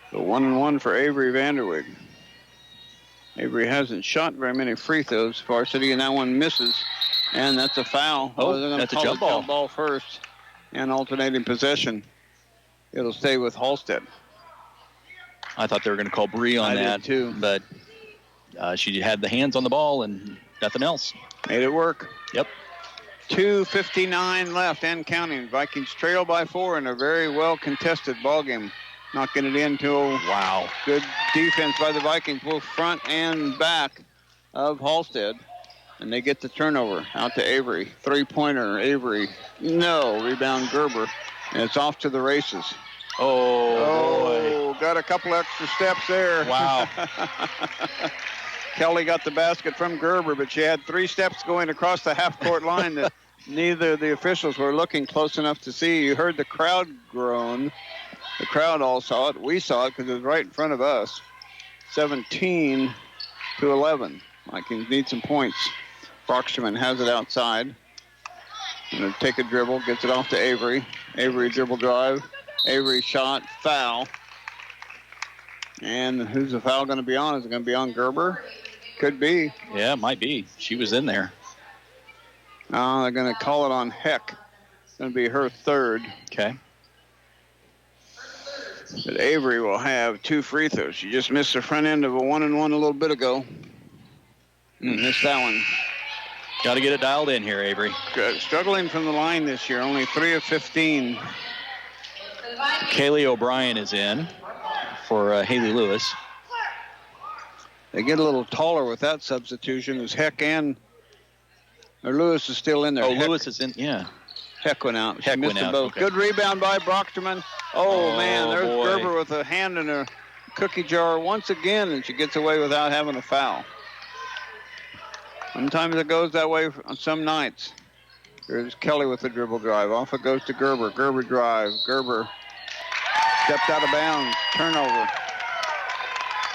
So 1-and-1 for Avery Vanderweg. Avery hasn't shot very many free throws, Varsity, and that one misses. And that's a foul. Oh, that's a jump ball. Jump ball first. And alternating possession. It'll stay with Halstead. I thought they were going to call Bree on that, too. But she had the hands on the ball and nothing else. Made it work. Yep. 2:59 left and counting. Vikings trail by 4 in a very well-contested ball game. Not getting it into wow. Good defense by the Vikings, both front and back of Halstead. And they get the turnover out to Avery. Three-pointer, Avery. No. Rebound, Gerber. And it's off to the races. Oh, boy. Got a couple extra steps there. Wow. Kelly got the basket from Gerber, but she had 3 steps going across the half-court line that neither of the officials were looking close enough to see. You heard the crowd groan. The crowd all saw it. We saw it because it was right in front of us. 17-11. Vikings need some points. Brocksterman has it outside. Going to take a dribble, gets it off to Avery. Avery dribble drive. Avery shot, foul. And who's the foul going to be on? Is it going to be on Gerber? Could be. Yeah, it might be. She was in there. They're going to call it on Heck. It's going to be her third. Okay. But Avery will have 2 free throws. She just missed the front end of a 1-and-1 a little bit ago. Missed that one. Got to get it dialed in here, Avery. Good. Struggling from the line this year, only 3 of 15. Kaylee O'Brien is in for Haley Lewis. They get a little taller with that substitution as Heck or Lewis is still in there. Oh, Lewis is in, yeah. Heck went out. Heck she missed went out. Both. Okay. Good rebound by Brocksterman. Oh, man, there's boy. Gerber with a hand in a cookie jar once again, and she gets away without having a foul. Sometimes it goes that way on some nights. There's Kelly with the dribble drive. Off it goes to Gerber. Gerber drive. Gerber stepped out of bounds. Turnover.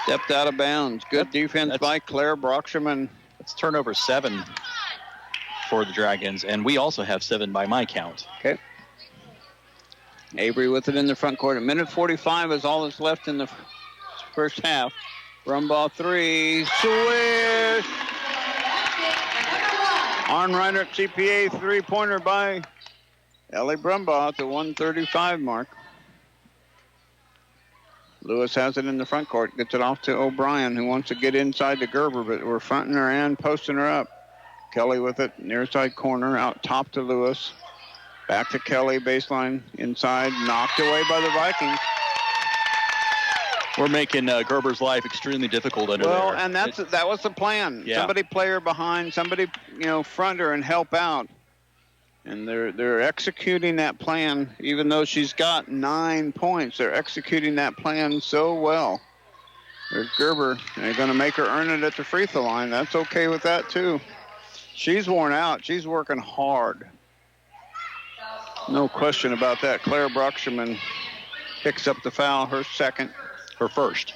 Stepped out of bounds. Good defense by Claire Brocksterman. That's turnover 7 for the Dragons, and we also have 7 by my count. Okay. Avery with it in the front court. 1:45 is all that's left in the first half. Run ball 3. Swish. Arnreiner CPA 3-pointer by Ellie Brumbaugh at the 1:35 mark. Lewis has it in the front court. Gets it off to O'Brien, who wants to get inside to Gerber, but we're fronting her and posting her up. Kelly with it, near side corner, out top to Lewis. Back to Kelly, baseline, inside, knocked away by the Vikings. We're making Gerber's life extremely difficult under there. Well, and that was the plan. Yeah. Somebody play her behind, somebody, front her and help out. And they're executing that plan, even though she's got 9 points. They're executing that plan so well. There's Gerber. They're going to make her earn it at the free throw line. That's okay with that, too. She's worn out. She's working hard. No question about that. Claire Brocksterman picks up the foul, her second. Her first.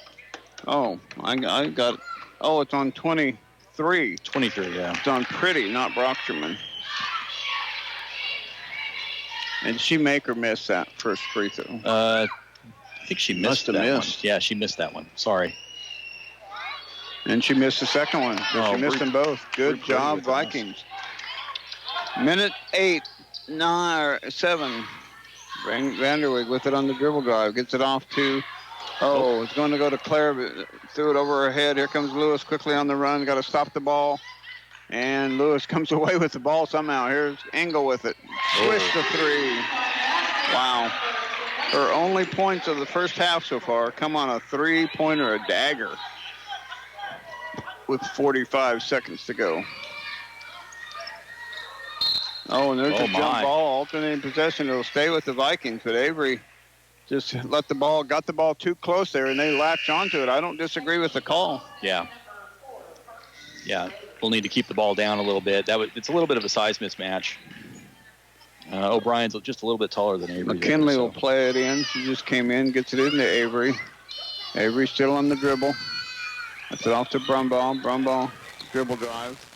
Oh, I got it. Oh, it's on 23. 23, yeah. It's on Pretty, not Brocksterman. And did she make or miss that first free throw? I think she missed that missed. one. Yeah, she missed that one. Sorry. And she missed the second one. So she missed them both. Good job, Pretty Vikings. Minute 8, 9, or 7. Vanderweg with it on the dribble drive. Gets it off to Oh, it's going to go to Claire, but threw it over her head. Here comes Lewis quickly on the run. Got to stop the ball. And Lewis comes away with the ball somehow. Here's Engel with it. Swish the three. Wow. Her only points of the first half so far come on a three-pointer, a dagger, with 45 seconds to go. Oh, and there's a jump ball, alternating possession. It'll stay with the Vikings, but Avery just got the ball too close there, and they latch onto it. I don't disagree with the call. Yeah. We'll need to keep the ball down a little bit. It's a little bit of a size mismatch. O'Brien's just a little bit taller than Avery. McKinley will play it in. She just came in, gets it into Avery. Avery still on the dribble. That's it off to Brumbaugh. Brumbaugh dribble drive.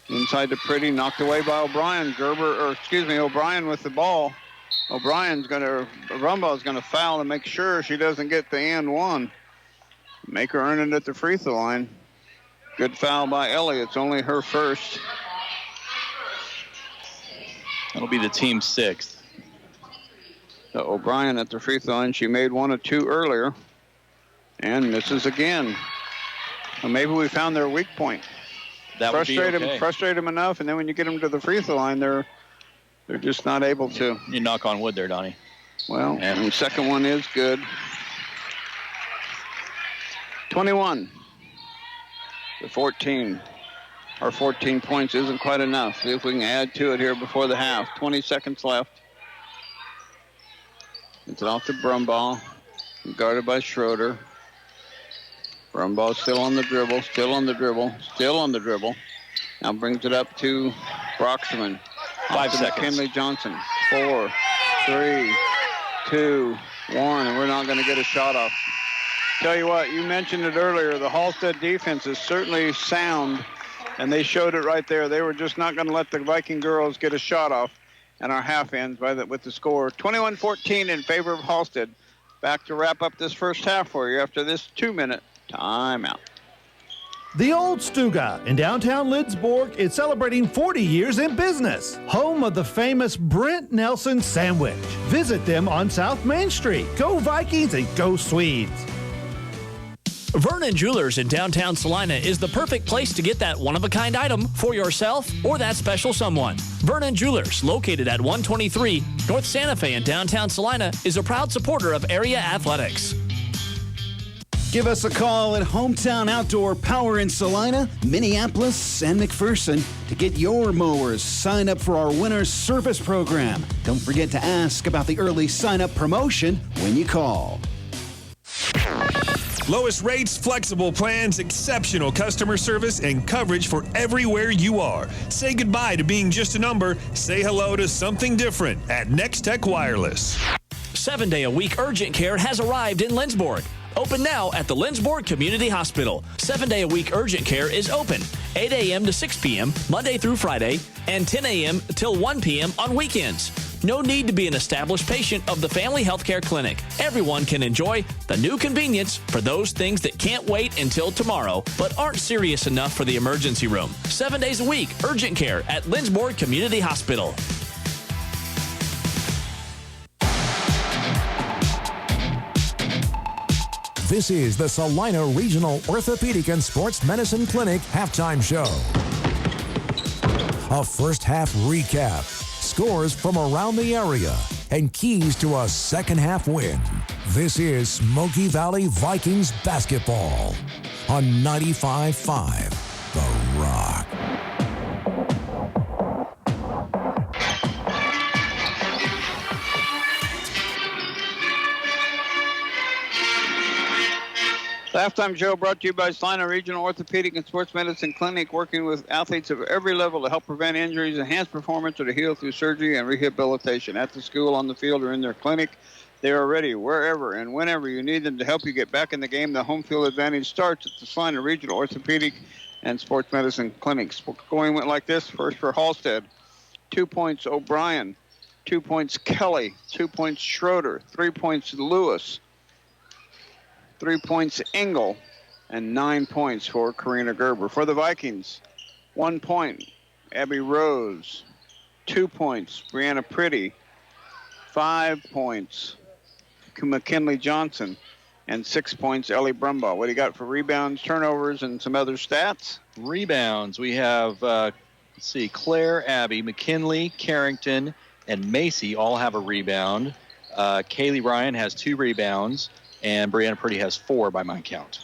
Inside to Pretty, knocked away by O'Brien. O'Brien with the ball. Brumbaugh's gonna foul to make sure she doesn't get the and one. Make her earn it at the free throw line. Good foul by Ellie. It's only her first. That'll be the team's sixth. So O'Brien at the free throw line. She made one of two earlier. And misses again. Well, maybe we found their weak point. Frustrate them enough, and then when you get them to the free throw line, they're just not able to. You knock on wood there, Donnie. Well, and the second one is good. 21 to 14. Our 14 points isn't quite enough. See if we can add to it here before the half. 20 seconds left. It's off to Brumbaugh, guarded by Schroeder. Brumbaugh still on the dribble. Now brings it up to Broxman. 5 seconds. McKinley Johnson. 4, 3, 2, 1. And we're not going to get a shot off. Tell you what, you mentioned it earlier. The Halstead defense is certainly sound, and they showed it right there. They were just not going to let the Viking girls get a shot off. And our half ends with the score 21-14 in favor of Halstead. Back to wrap up this first half for you after this 2-minute timeout. The Old Stuga in downtown Lidsborg is celebrating 40 years in business. Home of the famous Brent Nelson sandwich. Visit them on South Main Street. Go Vikings and go Swedes. Vernon Jewelers in downtown Salina is the perfect place to get that one-of-a-kind item for yourself or that special someone. Vernon Jewelers, located at 123 North Santa Fe in downtown Salina, is a proud supporter of area athletics. Give us a call at Hometown Outdoor Power in Salina, Minneapolis, and McPherson to get your mowers signed up for our winter service program. Don't forget to ask about the early sign-up promotion when you call. Lowest rates, flexible plans, exceptional customer service, and coverage for everywhere you are. Say goodbye to being just a number. Say hello to something different at Next Tech Wireless. 7-day-a-week urgent care has arrived in Lindsborg. Open now at the Lindsborg Community Hospital. 7-day-a-week urgent care is open, 8 a.m. to 6 p.m. Monday through Friday, and 10 a.m. till 1 p.m. on weekends. No need to be an established patient of the Family Healthcare Clinic. Everyone can enjoy the new convenience for those things that can't wait until tomorrow, but aren't serious enough for the emergency room. 7 days a week, urgent care at Lindsborg Community Hospital. This is the Salina Regional Orthopedic and Sports Medicine Clinic halftime show. A first half recap, scores from around the area, and keys to a second half win. This is Smoky Valley Vikings basketball on 95.5 The Rock. The halftime show brought to you by Salina Regional Orthopedic and Sports Medicine Clinic, working with athletes of every level to help prevent injuries, enhance performance, or to heal through surgery and rehabilitation. At the school, on the field, or in their clinic, they are ready wherever and whenever you need them to help you get back in the game. The home field advantage starts at the Salina Regional Orthopedic and Sports Medicine Clinics. Going went like this. First for Halstead, 2 points O'Brien, 2 points Kelly, 2 points Schroeder, 3 points Lewis, 3 points Engel, and 9 points for Karina Gerber. For the Vikings, 1 point Abby Rose, 2 points Brianna Pretty, 5 points McKinley Johnson, and 6 points, Ellie Brumbaugh. What do you got for rebounds, turnovers, and some other stats? Rebounds, we have, Claire, Abby, McKinley, Carrington, and Macy all have a rebound. Kaylee Ryan has 2 rebounds, and Brianna Purdy has 4 by my count.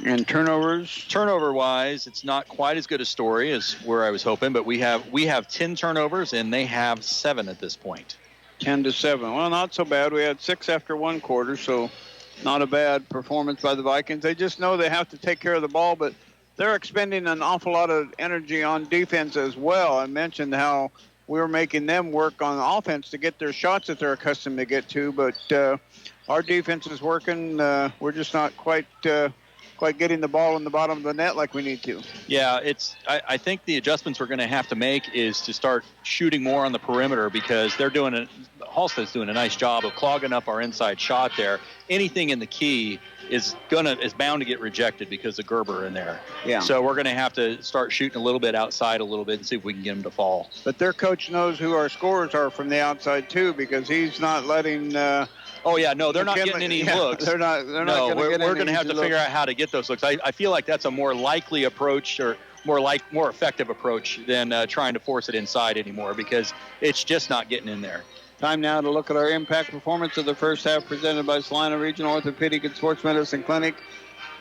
And turnovers? Turnover-wise, it's not quite as good a story as where I was hoping, but we have 10 turnovers, and they have 7 at this point. 10-7. Well, not so bad. We had 6 after one quarter, so not a bad performance by the Vikings. They just know they have to take care of the ball, but they're expending an awful lot of energy on defense as well. I mentioned how we were making them work on offense to get their shots that they're accustomed to get to, but our defense is working. We're just not quite getting the ball in the bottom of the net like we need to. Yeah, I think the adjustments we're going to have to make is to start shooting more on the perimeter, because Halstead's doing a nice job of clogging up our inside shot there. Anything in the key is bound to get rejected because of Gerber in there. Yeah. So we're going to have to start shooting a little bit outside a little bit and see if we can get them to fall. But their coach knows who our scorers are from the outside too, because he's not letting. Oh yeah, no, they're not getting any looks. They're not. We're going to have to figure out how to get those looks. I feel like that's a more likely approach, or more effective approach than trying to force it inside anymore, because it's just not getting in there. Time now to look at our impact performance of the first half, presented by Salina Regional Orthopedic and Sports Medicine Clinic.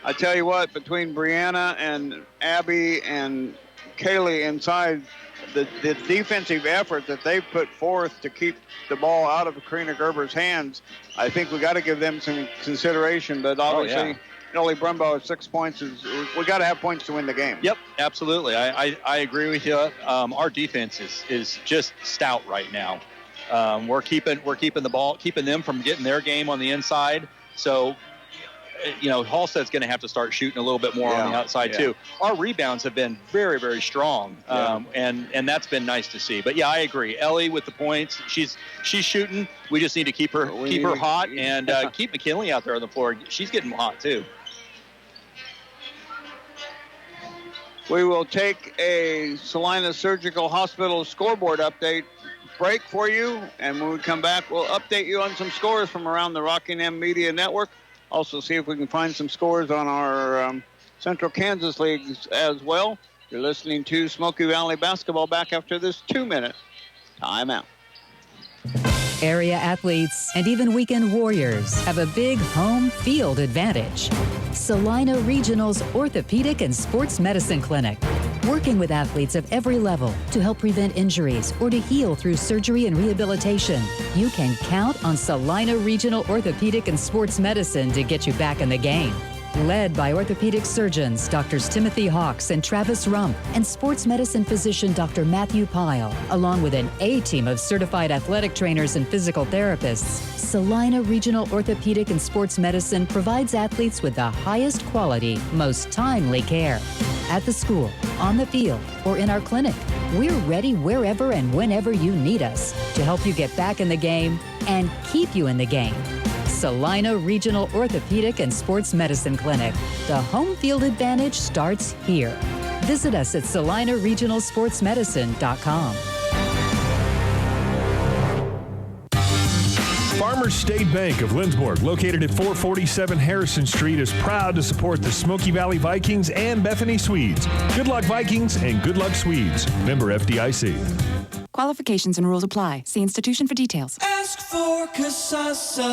I tell you what, between Brianna and Abby and Kaylee inside, the defensive effort that they've put forth to keep the ball out of Karina Gerber's hands, I think we got to give them some consideration. But obviously, Ellie Brumbaugh at 6 points we got to have points to win the game. Yep, absolutely. I agree with you. Our defense is just stout right now. We're keeping the ball, keeping them from getting their game on the inside. So, Halstead's going to have to start shooting a little bit more on the outside too. Our rebounds have been very, very strong, and that's been nice to see. But yeah, I agree. Ellie with the points, she's shooting. We just need to keep her hot and keep McKinley out there on the floor. She's getting hot too. We will take a Salina Surgical Hospital scoreboard update break for you, and when we come back, we'll update you on some scores from around the Rockingham Media Network. Also see if we can find some scores on our Central Kansas leagues as well. You're listening to Smoky Valley Basketball, back after this 2-minute timeout. Area athletes and even weekend warriors have a big home field advantage. Salina Regional's Orthopedic and Sports Medicine Clinic, working with athletes of every level to help prevent injuries or to heal through surgery and rehabilitation. You can count on Salina Regional Orthopedic and Sports Medicine to get you back in the game. Led by orthopedic surgeons Drs. Timothy Hawks and Travis Rump, and sports medicine physician Dr. Matthew Pyle, along with an A-team of certified athletic trainers and physical therapists, Salina Regional Orthopedic and Sports Medicine provides athletes with the highest quality, most timely care. At the school, on the field, or in our clinic, we're ready wherever and whenever you need us to help you get back in the game and keep you in the game. Salina Regional Orthopedic and Sports Medicine Clinic. The home field advantage starts here. Visit us at salinaregionalsportsmedicine.com. Farmers State Bank of Lindsborg, located at 447 Harrison Street, is proud to support the Smoky Valley Vikings and Bethany Swedes. Good luck, Vikings, and good luck, Swedes. Member FDIC. Qualifications and rules apply. See institution for details. Ask for Kasasa.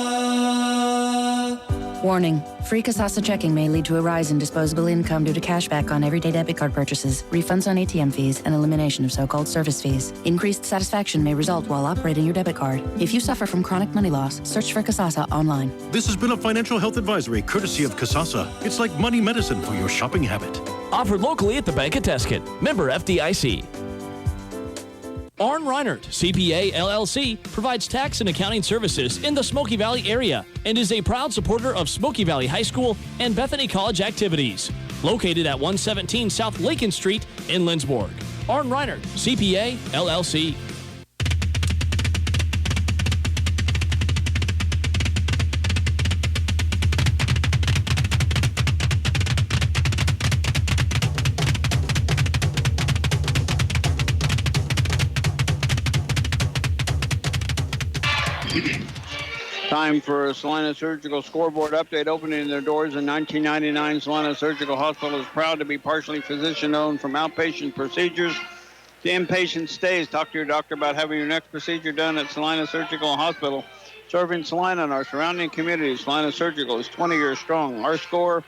Warning. Free Kasasa checking may lead to a rise in disposable income due to cashback on everyday debit card purchases, refunds on ATM fees, and elimination of so-called service fees. Increased satisfaction may result while operating your debit card. If you suffer from chronic money loss, search for Kasasa online. This has been a financial health advisory courtesy of Kasasa. It's like money medicine for your shopping habit. Offered locally at the Bank of Tuscan. Member FDIC. Arn Reinert, CPA LLC, provides tax and accounting services in the Smoky Valley area and is a proud supporter of Smoky Valley High School and Bethany College activities. Located at 117 South Lincoln Street in Lindsborg. Arn Reinert, CPA LLC. Time for a Salina Surgical scoreboard update. Opening their doors in 1999, Salina Surgical Hospital is proud to be partially physician-owned from outpatient procedures to inpatient stays. Talk to your doctor about having your next procedure done at Salina Surgical Hospital. Serving Salina and our surrounding communities, Salina Surgical is 20 years strong. Our score,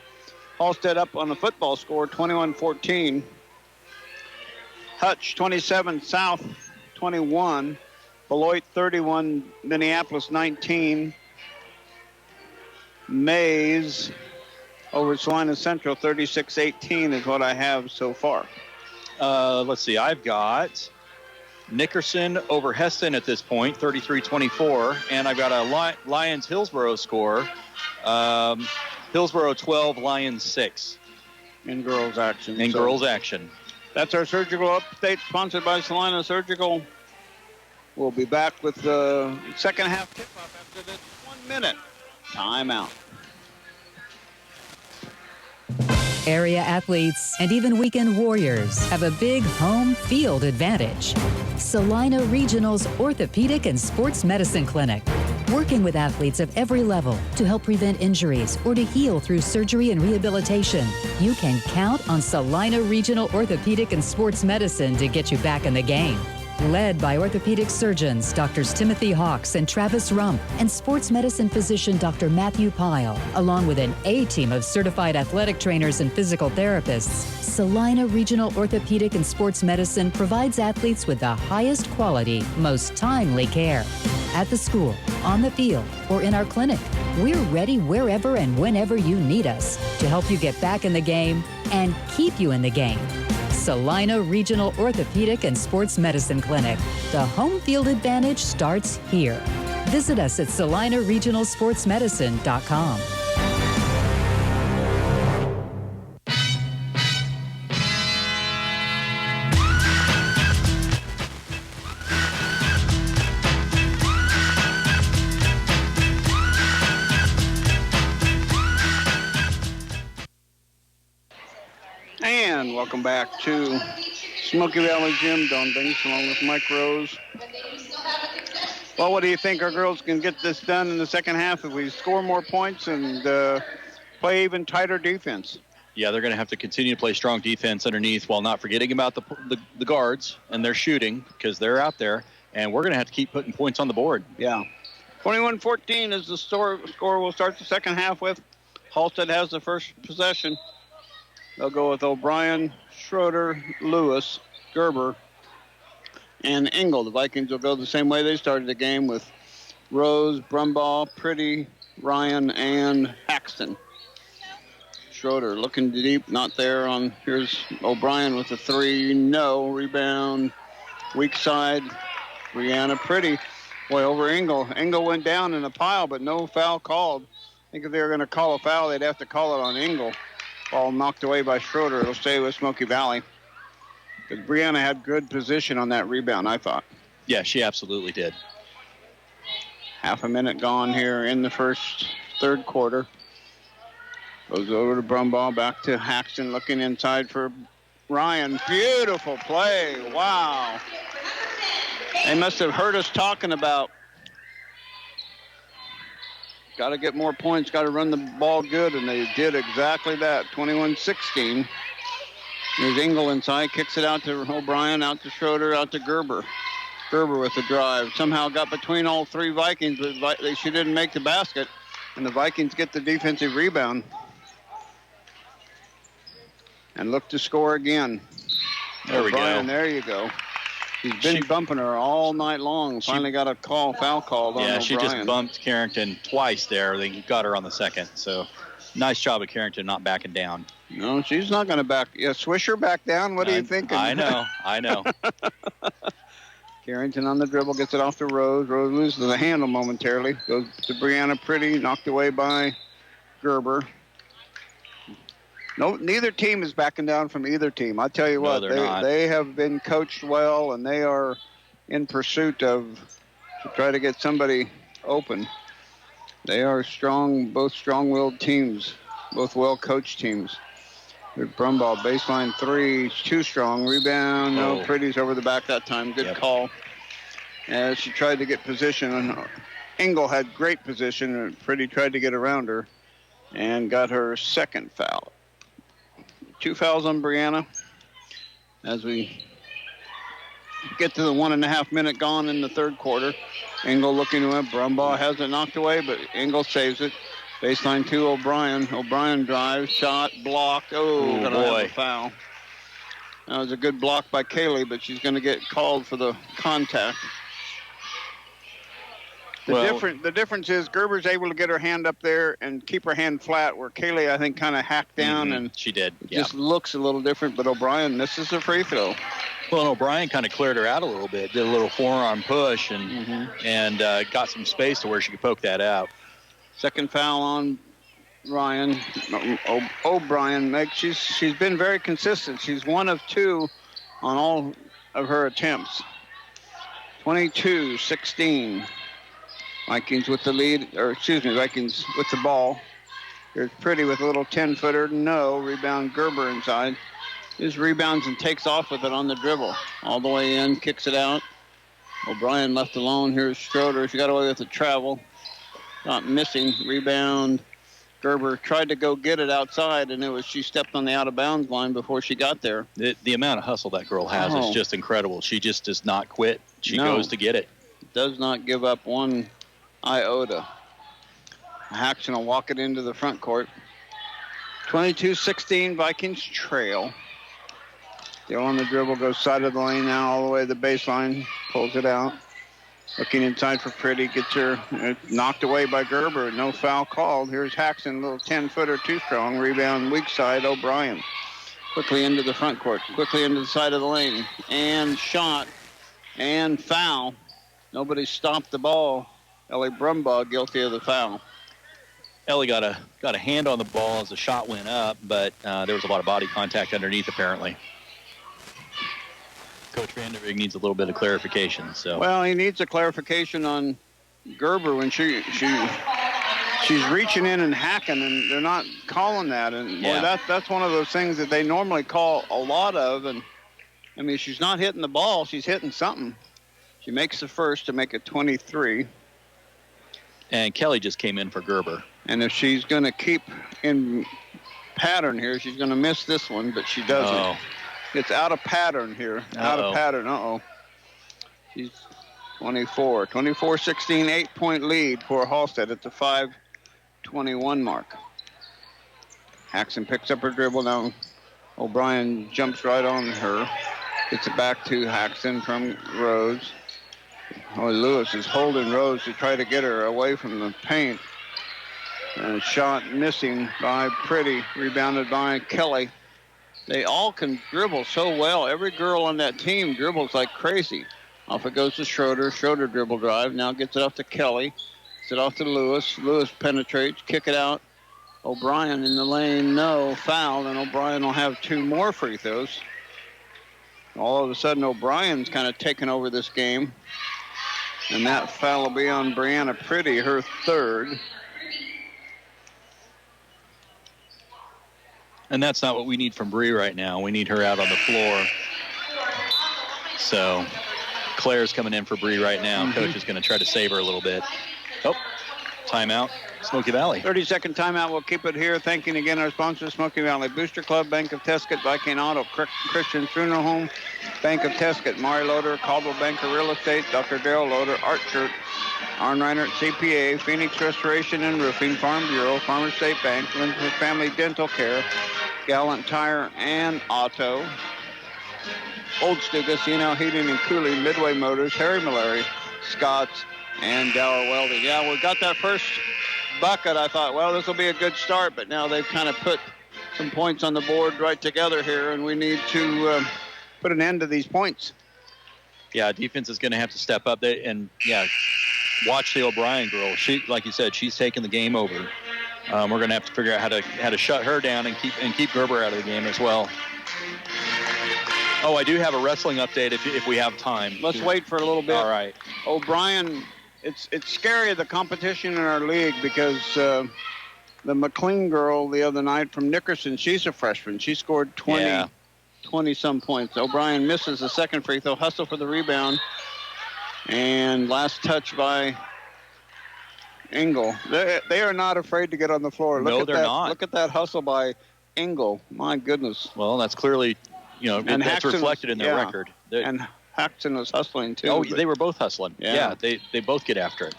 Halstead up on the football score, 21-14. Hutch, 27, South, 21. Beloit, 31, Minneapolis, 19. Mays over Salina Central, 36-18 is what I have so far. Let's see. I've got Nickerson over Heston at this point, 33-24. And I've got a Lions-Hillsboro score. Hillsboro 12, Lions 6. In girls action. Girls action. That's our surgical update, sponsored by Salina Surgical. We'll be back with the second half tip-off after this 1 minute timeout. Area athletes and even weekend warriors have a big home field advantage. Salina Regional's Orthopedic and Sports Medicine Clinic, working with athletes of every level to help prevent injuries or to heal through surgery and rehabilitation. You can count on Salina Regional Orthopedic and Sports Medicine to get you back in the game. Led by orthopedic surgeons Drs. Timothy Hawks and Travis Rump and sports medicine physician Dr. Matthew Pyle, along with an A-team of certified athletic trainers and physical therapists, Salina Regional Orthopedic and Sports Medicine provides athletes with the highest quality, most timely care. At the school, on the field, or in our clinic, we're ready wherever and whenever you need us to help you get back in the game and keep you in the game. Salina Regional Orthopedic and Sports Medicine Clinic. The home field advantage starts here. Visit us at salinaregionalsportsmedicine.com. And welcome back to Smoky Valley Gym. Don Binks along with Mike Rose. Well, what do you think our girls can get this done in the second half if we score more points and play even tighter defense? Yeah, they're going to have to continue to play strong defense underneath while not forgetting about the guards and their shooting because they're out there. And we're going to have to keep putting points on the board. Yeah. 21-14 is the score we'll start the second half with. Halstead has the first possession. They'll go with O'Brien, Schroeder, Lewis, Gerber, and Engel. The Vikings will go the same way they started the game with Rose, Brumbaugh, Pretty, Ryan, and Haxton. Schroeder looking deep, not there on. Here's O'Brien with the three. No. Rebound. Weak side. Brianna Pretty. Boy, over Engel. Engel went down in a pile, but no foul called. I think if they were going to call a foul, they'd have to call it on Engel. Ball knocked away by Schroeder. It'll stay with Smoky Valley. Because Brianna had good position on that rebound, I thought. Yeah, she absolutely did. Half a minute gone here in the third quarter. Goes over to Brumbaugh, back to Haxton, looking inside for Ryan. Beautiful play. Wow. They must have heard us talking about got to get more points, got to run the ball good, and they did exactly that. 21-16. There's Engel inside, kicks it out to O'Brien, out to Schroeder, out to Gerber. Gerber with the drive. Somehow got between all three Vikings, but she didn't make the basket, and the Vikings get the defensive rebound. And look to score again. There we go. There you go. He's been bumping her all night long. Finally got a foul called on O'Brien. Yeah, she just bumped Carrington twice there. They got her on the second. So nice job of Carrington not backing down. No, she's not going to back. Yeah, Swisher back down? What are you thinking? I know. Carrington on the dribble, gets it off to Rose. Rose loses the handle momentarily. Goes to Brianna Pretty, knocked away by Gerber. No, neither team is backing down from either team. I tell you what, they have been coached well, and they are in pursuit to try to get somebody open. They are strong, both strong-willed teams, both well-coached teams. There's Brumbaugh, baseline three, too strong. Rebound, no, Pretty's over the back that time. Good call. As she tried to get position. Engel had great position, and Pretty tried to get around her and got her second foul. 2 fouls on Brianna as we get to the 1.5 minute gone in the third quarter. Engel looking to it. Brumbaugh has it knocked away, but Engel saves it. Baseline 2, O'Brien. O'Brien drives, shot, blocked. Oh, gonna have a foul. That was a good block by Kaylee, but she's going to get called for the contact. The difference is Gerber's able to get her hand up there and keep her hand flat, where Kaylee, I think, kind of hacked down. And she did. It just looks a little different, but O'Brien misses a free throw. Well, O'Brien kind of cleared her out a little bit, did a little forearm push, and got some space to where she could poke that out. Second foul on Ryan. O'Brien. She's been very consistent. She's 1 of 2 on all of her attempts. 22-16. Vikings with the lead, Vikings with the ball. Here's Pretty with a little 10-footer. No. Rebound Gerber inside. Just rebounds and takes off with it on the dribble. All the way in, kicks it out. O'Brien left alone. Here's Schroeder. She got away with the travel. Not missing. Rebound. Gerber tried to go get it outside, and she stepped on the out-of-bounds line before she got there. The amount of hustle that girl has is just incredible. She just does not quit. She goes to get it. Does not give up one iota. Haxton will walk it into the front court. 22-16, Vikings trail. Still on the dribble, goes side of the lane now, all the way to the baseline, pulls it out. Looking inside for Pretty, gets her knocked away by Gerber. No foul called. Here's Haxton, little 10-footer, too strong. Rebound, weak side, O'Brien. Quickly into the front court, quickly into the side of the lane. And shot, and foul. Nobody stopped the ball. Ellie Brumbaugh guilty of the foul. Ellie got a hand on the ball as the shot went up, but there was a lot of body contact underneath, apparently. Coach Vanderbeek needs a little bit of clarification. Well, he needs a clarification on Gerber when she's reaching in and hacking, and they're not calling that. And boy, that's one of those things that they normally call a lot of. And I mean, she's not hitting the ball; she's hitting something. She makes the first to make it 23. And Kelly just came in for Gerber. And if she's going to keep in pattern here, she's going to miss this one, but she doesn't. Oh. It's out of pattern here. Out of pattern. She's 24. 24-16, 8-point lead for Halstead at the 5:21 mark. Haxton picks up her dribble now. O'Brien jumps right on her. Gets it back to Haxton from Rose. Lewis is holding Rose to try to get her away from the paint. And shot missing by Pretty. Rebounded by Kelly. They all can dribble so well. Every girl on that team dribbles like crazy. Off it goes to Schroeder. Schroeder dribble drive. Now gets it off to Kelly. Gets it off to Lewis. Lewis penetrates. Kick it out. O'Brien in the lane. No. Foul. And O'Brien will have 2 more free throws. All of a sudden, O'Brien's kind of taken over this game. And that foul will be on Brianna Pretty, her 3rd. And that's not what we need from Bree right now. We need her out on the floor. So Claire's coming in for Bree right now. Coach is going to try to save her a little bit. Oh, timeout, Smoky Valley. 30-second timeout. We'll keep it here. Thanking again our sponsors, Smoky Valley Booster Club, Bank of Tesket, Viking Auto, Christian Funeral Home, Bank of Tesket, Mari Loader, Caldwell Banker Real Estate, Dr. Darrell Loader, Art Shirt, Arn Reinert CPA, Phoenix Restoration and Roofing, Farm Bureau, Farmers State Bank, Lindsay Family Dental Care, Gallant Tire and Auto, Old Stuga, CNL Heating and Cooling, Midway Motors, Harry Malary, Scott's, and Dower Welding. Yeah, we got that first bucket. I thought, well, this will be a good start, but now they've kind of put some points on the board right together here, and we need to put an end to these points. Yeah, defense is going to have to step up there, and watch the O'Brien girl. She, like you said, she's taking the game over. We're going to have to figure out how to shut her down and keep Gerber out of the game as well. Oh, I do have a wrestling update if we have time. Let's wait for a little bit. All right. O'Brien, it's scary, the competition in our league, because the McLean girl the other night from Nickerson, she's a freshman. She scored 20-some points. O'Brien misses the second free throw. Hustle for the rebound. And last touch by Engel. They are not afraid to get on the floor. No, they're not. Look at that hustle by Engel. My goodness. Well, that's clearly, and that's reflected in their record. And Haxton was hustling, too. Oh, they were both hustling. Yeah. They both get after it.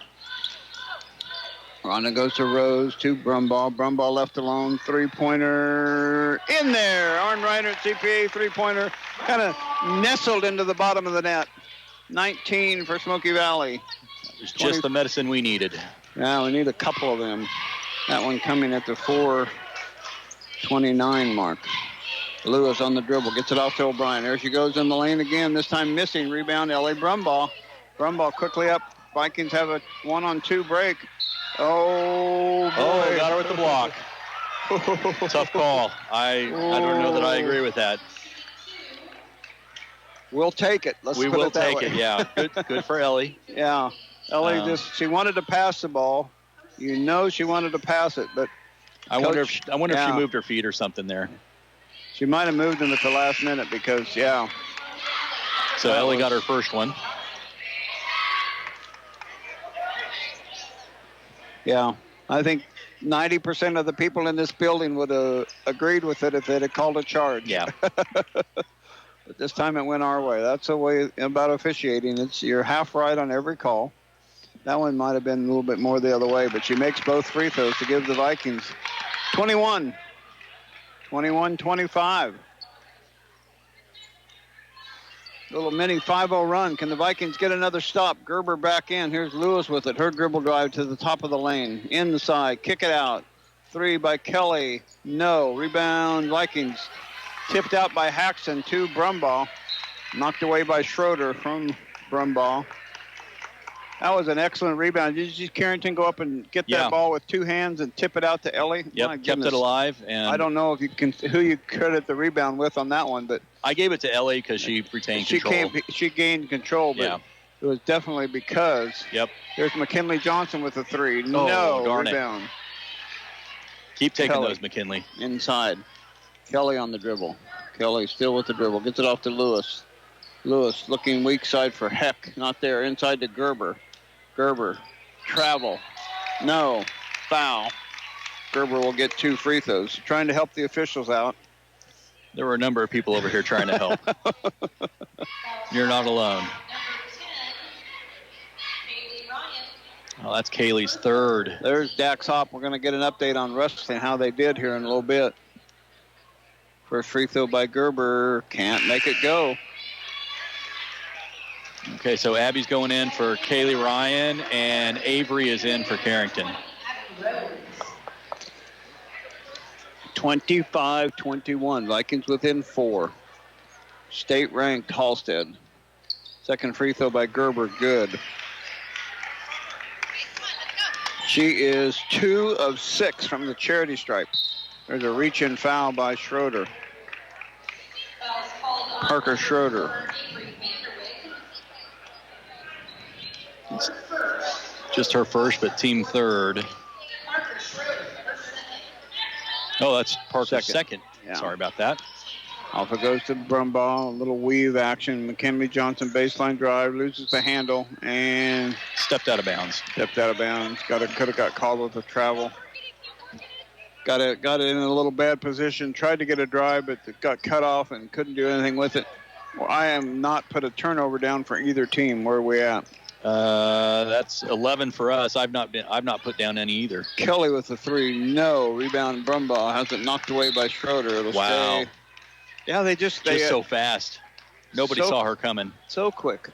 Rhonda goes to Rose, to Brumbaugh. Brumbaugh left alone. Three-pointer in there. Arn Reiner, CPA three-pointer, kind of nestled into the bottom of the net. 19 for Smoky Valley. It was just the medicine we needed. Yeah, we need a couple of them. That one coming at the 4:29 mark. Lewis on the dribble, gets it off to O'Brien. There she goes in the lane again, this time missing. Rebound, Ellie Brumbaugh. Brumbaugh quickly up. Vikings have a 1-on-2 break. Oh, boy. Oh, got her with the block. Tough call. I don't know that I agree with that. We'll take it. We will take it, yeah. Good for Ellie. Yeah. Ellie she wanted to pass the ball. You know she wanted to pass it, but I wonder if she moved her feet or something there. She might have moved them at the last minute because, So Ellie got her first one. Yeah, I think 90% of the people in this building would have agreed with it if they'd have called a charge. Yeah. But this time it went our way. That's the way about officiating. You're half right on every call. That one might have been a little bit more the other way, but she makes both free throws to give the Vikings 21. 21-25. Little mini 5-0 run. Can the Vikings get another stop? Gerber back in. Here's Lewis with it. Her dribble drive to the top of the lane. In the side. Kick it out. Three by Kelly. No. Rebound. Vikings. Tipped out by Haxton to Brumbaugh. Knocked away by Schroeder from Brumbaugh. That was an excellent rebound. Did you see Carrington go up and get that ball with two hands and tip it out to Ellie? Yep, kept it alive. And I don't know if who you credit the rebound with on that one, but I gave it to Ellie because she retained control. She gained control, but it was definitely because. Yep. There's McKinley Johnson with a three. Oh, no, darn rebound. Keep taking Kelly. those, McKinley. Inside. Kelly on the dribble. Kelly still with the dribble. Gets it off to Lewis. Lewis looking weak side for Heck. Not there. Inside to Gerber. Gerber. Travel. No. Foul. Gerber will get 2 free throws. Trying to help the officials out. There were a number of people over here trying to help. You're not alone. Oh, that's Kaylee's third. There's Dax Hop. We're going to get an update on wrestling, how they did here in a little bit. First free throw by Gerber. Can't make it go. Okay, so Abby's going in for Kaylee Ryan, and Avery is in for Carrington. 25-21. Vikings within 4. State-ranked Halstead. Second free throw by Gerber. Good. She is 2 of 6 from the charity stripe. There's a reach-in foul by Schroeder. Parker Schroeder. It's just her first, but team third. Oh, that's Parker's second. Yeah. Sorry about that. Off it goes to Brumbaugh. A little weave action. McKinley Johnson baseline drive. Loses the handle and stepped out of bounds. Could have got called with a travel. Got it in a little bad position. Tried to get a drive, but it got cut off and couldn't do anything with it. Well, I am not put a turnover down for either team. Where are we at? That's 11 for us. I've not put down any either. Kelly with the 3. No. Rebound Brumbaugh has it knocked away by Schroeder. It'll stay. Yeah, they just so fast. Nobody saw her coming. So quick.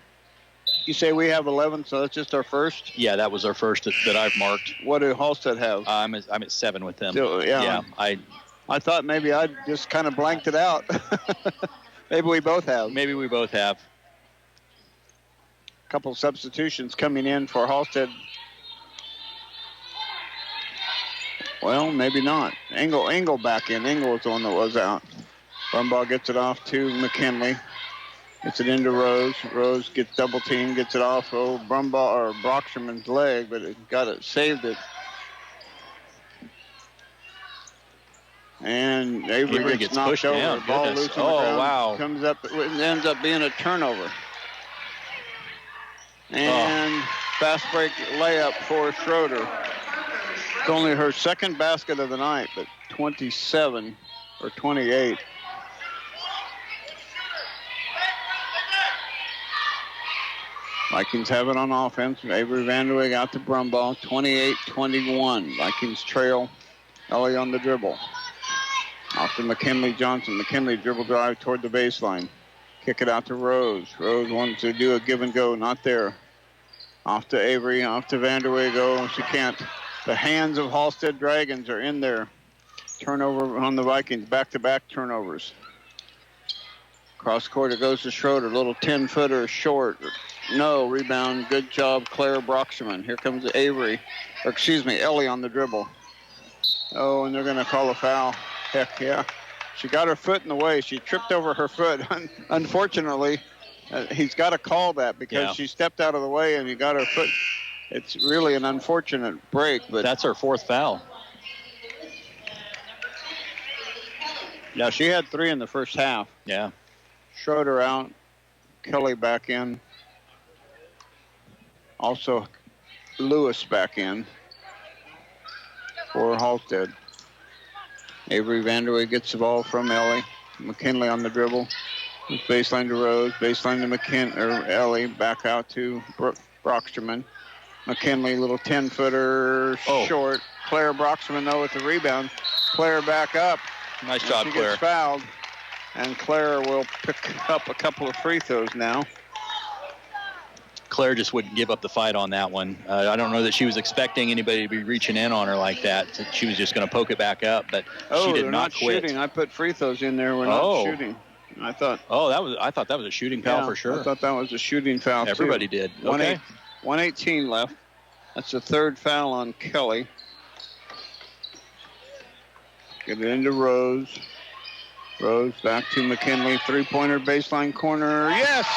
You say we have 11, so that's just our first? Yeah, that was our first that I've marked. What do Halstead have? I'm at 7 with them. So, yeah. I thought maybe I just kind of blanked it out. Maybe we both have. A couple substitutions coming in for Halstead. Well, maybe not. Engel back in. Engel was the one that was out. Brumbaugh gets it off to McKinley. Gets it into Rose. Rose gets double teamed, gets it off Brumbaugh or Broxterman's leg, but saved it. And Avery gets knocked over. Down. Ball loose on the ground. Wow. Comes up, it ends up being a turnover. And fast break layup for Schroeder. It's only her second basket of the night, but 27 or 28. Vikings have it on offense. Avery Vanderweg out to Brumbaugh, 28-21. Vikings trail. Ellie on the dribble. Off to McKinley Johnson. McKinley dribble drive toward the baseline. Kick it out to Rose. Rose wants to do a give and go. Not there. Off to Avery. Off to Vanderweg. Oh, she can't. The hands of Halstead Dragons are in there. Turnover on the Vikings. Back-to-back turnovers. Cross court, it goes to Schroeder. Little 10-footer short. No, rebound. Good job, Claire Broxman. Here comes Ellie on the dribble. Oh, and they're going to call a foul. Heck, yeah. She got her foot in the way. She tripped over her foot. Unfortunately, he's got to call that because she stepped out of the way and he got her foot. It's really an unfortunate break. But that's her fourth foul. Yeah, she had 3 in the first half. Yeah. Schroeder out. Kelly back in. Also, Lewis back in for Halstead. Avery Vanderweg gets the ball from Ellie. McKinley on the dribble. Baseline to Rose. Baseline to Ellie. Back out to Broxterman. McKinley, little 10-footer short. Claire Broxterman, though, with the rebound. Claire back up. Nice job, Claire. She Claire. gets fouled. And Claire will pick up a couple of free throws now. Claire just wouldn't give up the fight on that one. I don't know that she was expecting anybody to be reaching in on her like that. She was just going to poke it back up, but she did not quit. Shooting. I put free throws in there. We're not shooting. I thought. I thought that was a shooting foul for sure. I thought that was a shooting foul. Everybody did. Okay. 1:18 left. That's the third foul on Kelly. Get it into Rose. Rose back to McKinley. Three-pointer baseline corner. Yes!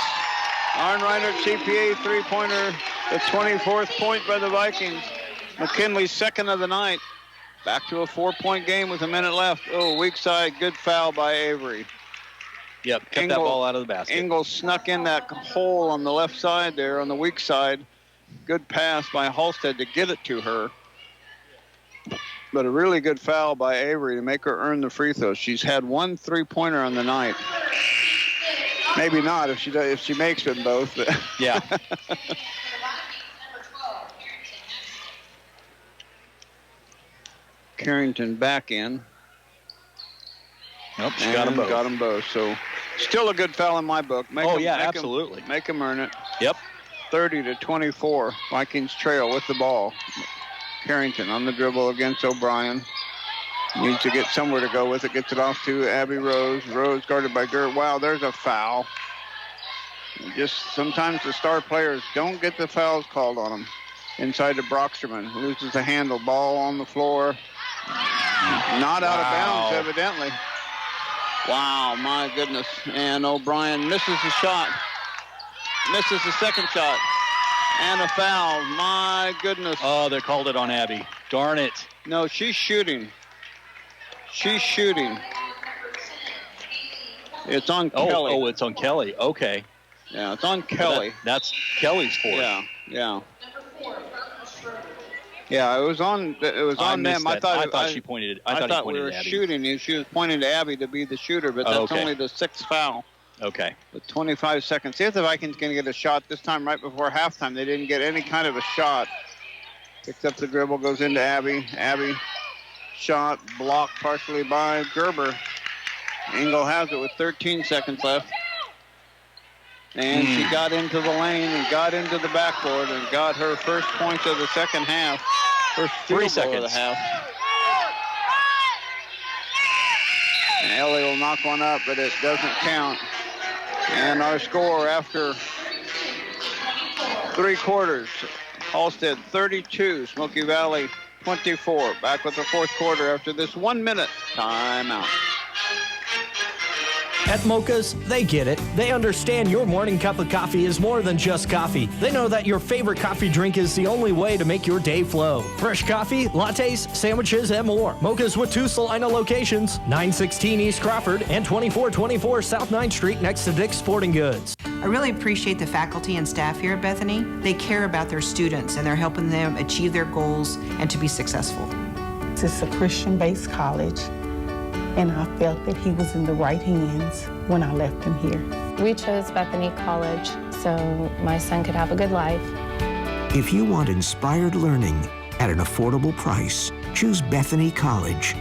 Arnreiner CPA three-pointer. The 24th point by the Vikings. McKinley's second of the night. Back to a 4-point game with a minute left. Oh, weak side. Good foul by Avery. Yep, kept that ball out of the basket. Engel snuck in that hole on the left side there on the weak side. Good pass by Halstead to get it to her. But a really good foul by Avery to make her earn the free throw. She's had 1 3-pointer on the night. Maybe not if she makes them both. Yeah. Carrington back in. Nope, she got them both. Got them both. So still a good foul in my book. Absolutely. Make them earn it. Yep. 30-24. Vikings trail with the ball. Carrington on the dribble against O'Brien. Needs to get somewhere to go with it. Gets it off to Abby Rose. Rose guarded by Gert. Wow, there's a foul. Just sometimes the star players don't get the fouls called on them. Inside to Broxterman. Loses the handle. Ball on the floor. Not out of bounds, evidently. Wow, my goodness. And O'Brien misses the shot. Misses the second shot. And a foul. My goodness. Oh, they called it on Abby. Darn it. No, she's shooting. She's shooting. It's on Kelly. Oh, it's on Kelly. Okay. Yeah, it's on Kelly. That's Kelly's fourth. Yeah. Yeah, it was on them. I thought she pointed. I thought we were shooting, and she was pointing to Abby to be the shooter, but that's only the sixth foul. Okay. With 25 seconds. See if the Vikings can get a shot this time right before halftime. They didn't get any kind of a shot. Picks up the dribble, goes into Abby. Abby, shot, blocked partially by Gerber. Engel has it with 13 seconds left. And she got into the lane and got into the backboard and got her first points of the second half. First 3 seconds of the half. And Ellie will knock one up, but it doesn't count. And our score after 3 quarters, Halstead 32, Smoky Valley 24. Back with the fourth quarter after this 1-minute timeout. At Mocha's, they get it. They understand your morning cup of coffee is more than just coffee. They know that your favorite coffee drink is the only way to make your day flow. Fresh coffee, lattes, sandwiches, and more. Mocha's with 2 Salina locations, 916 East Crawford and 2424 South 9th Street next to Dick's Sporting Goods. I really appreciate the faculty and staff here at Bethany. They care about their students and they're helping them achieve their goals and to be successful. since it's a Christian-based college, and I felt that he was in the right hands when I left him here. We chose Bethany College so my son could have a good life. If you want inspired learning at an affordable price, choose Bethany College.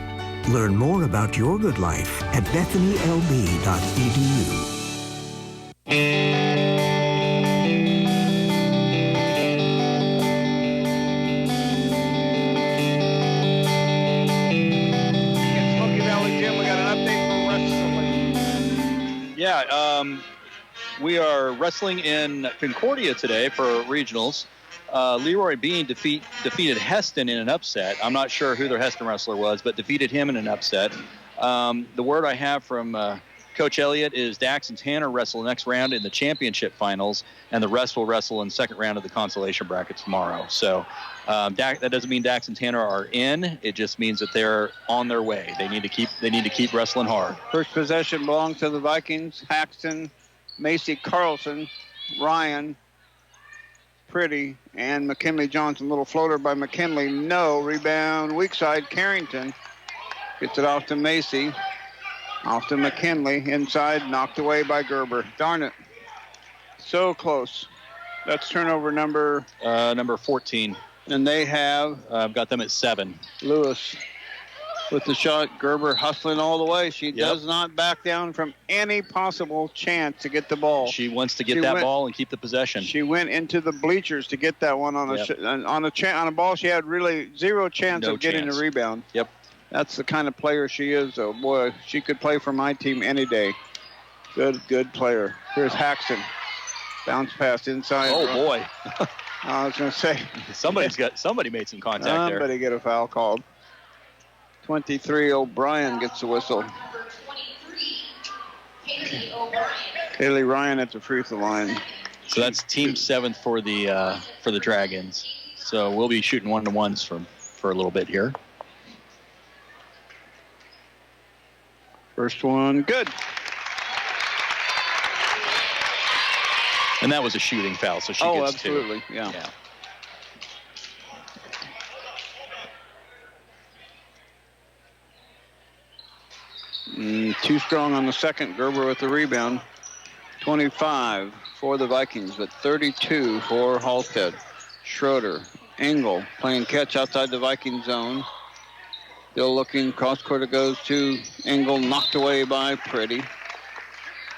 Learn more about your good life at bethanylb.edu. Yeah, we are wrestling in Concordia today for regionals. Leroy Bean defeated Heston in an upset. I'm not sure who their Heston wrestler was, but defeated him in an upset. The word I have from Coach Elliott is Dax and Tanner wrestle next round in the championship finals, and the rest will wrestle in second round of the consolation bracket tomorrow. So that doesn't mean Dax and Tanner are in. It just means that they're on their way. They need to keep wrestling hard. First possession belongs to the Vikings. Haxton, Macy Carlson, Ryan, Pretty, and McKinley Johnson. Little floater by McKinley. No. Rebound, weak side. Carrington gets it off to Macy. Off to McKinley. Inside, knocked away by Gerber. Darn it. So close. That's turnover number 14. And they have... I've got them at 7. Lewis with the shot. Gerber hustling all the way. She does not back down from any possible chance to get the ball. She wants to get that ball and keep the possession. She went into the bleachers to get that one on a ball she had really zero chance of getting a rebound. Yep. That's the kind of player she is, though. Boy, she could play for my team any day. Good player. Here's Haxton. Bounce pass inside. Oh, boy. I was going to say. Somebody made some contact there. Somebody get a foul called. 23, O'Brien gets the whistle. Kaylee Ryan at the free throw line. So that's team 7th for the Dragons. So we'll be shooting 1-to-1s for a little bit here. First one, good. And that was a shooting foul, so she gets absolutely. 2. Yeah. Too strong on the second. Gerber with the rebound. 25 for the Vikings, but 32 for Halstead. Schroeder, Engel playing catch outside the Viking zone. Still looking, cross court it goes to Engel, knocked away by Pretty.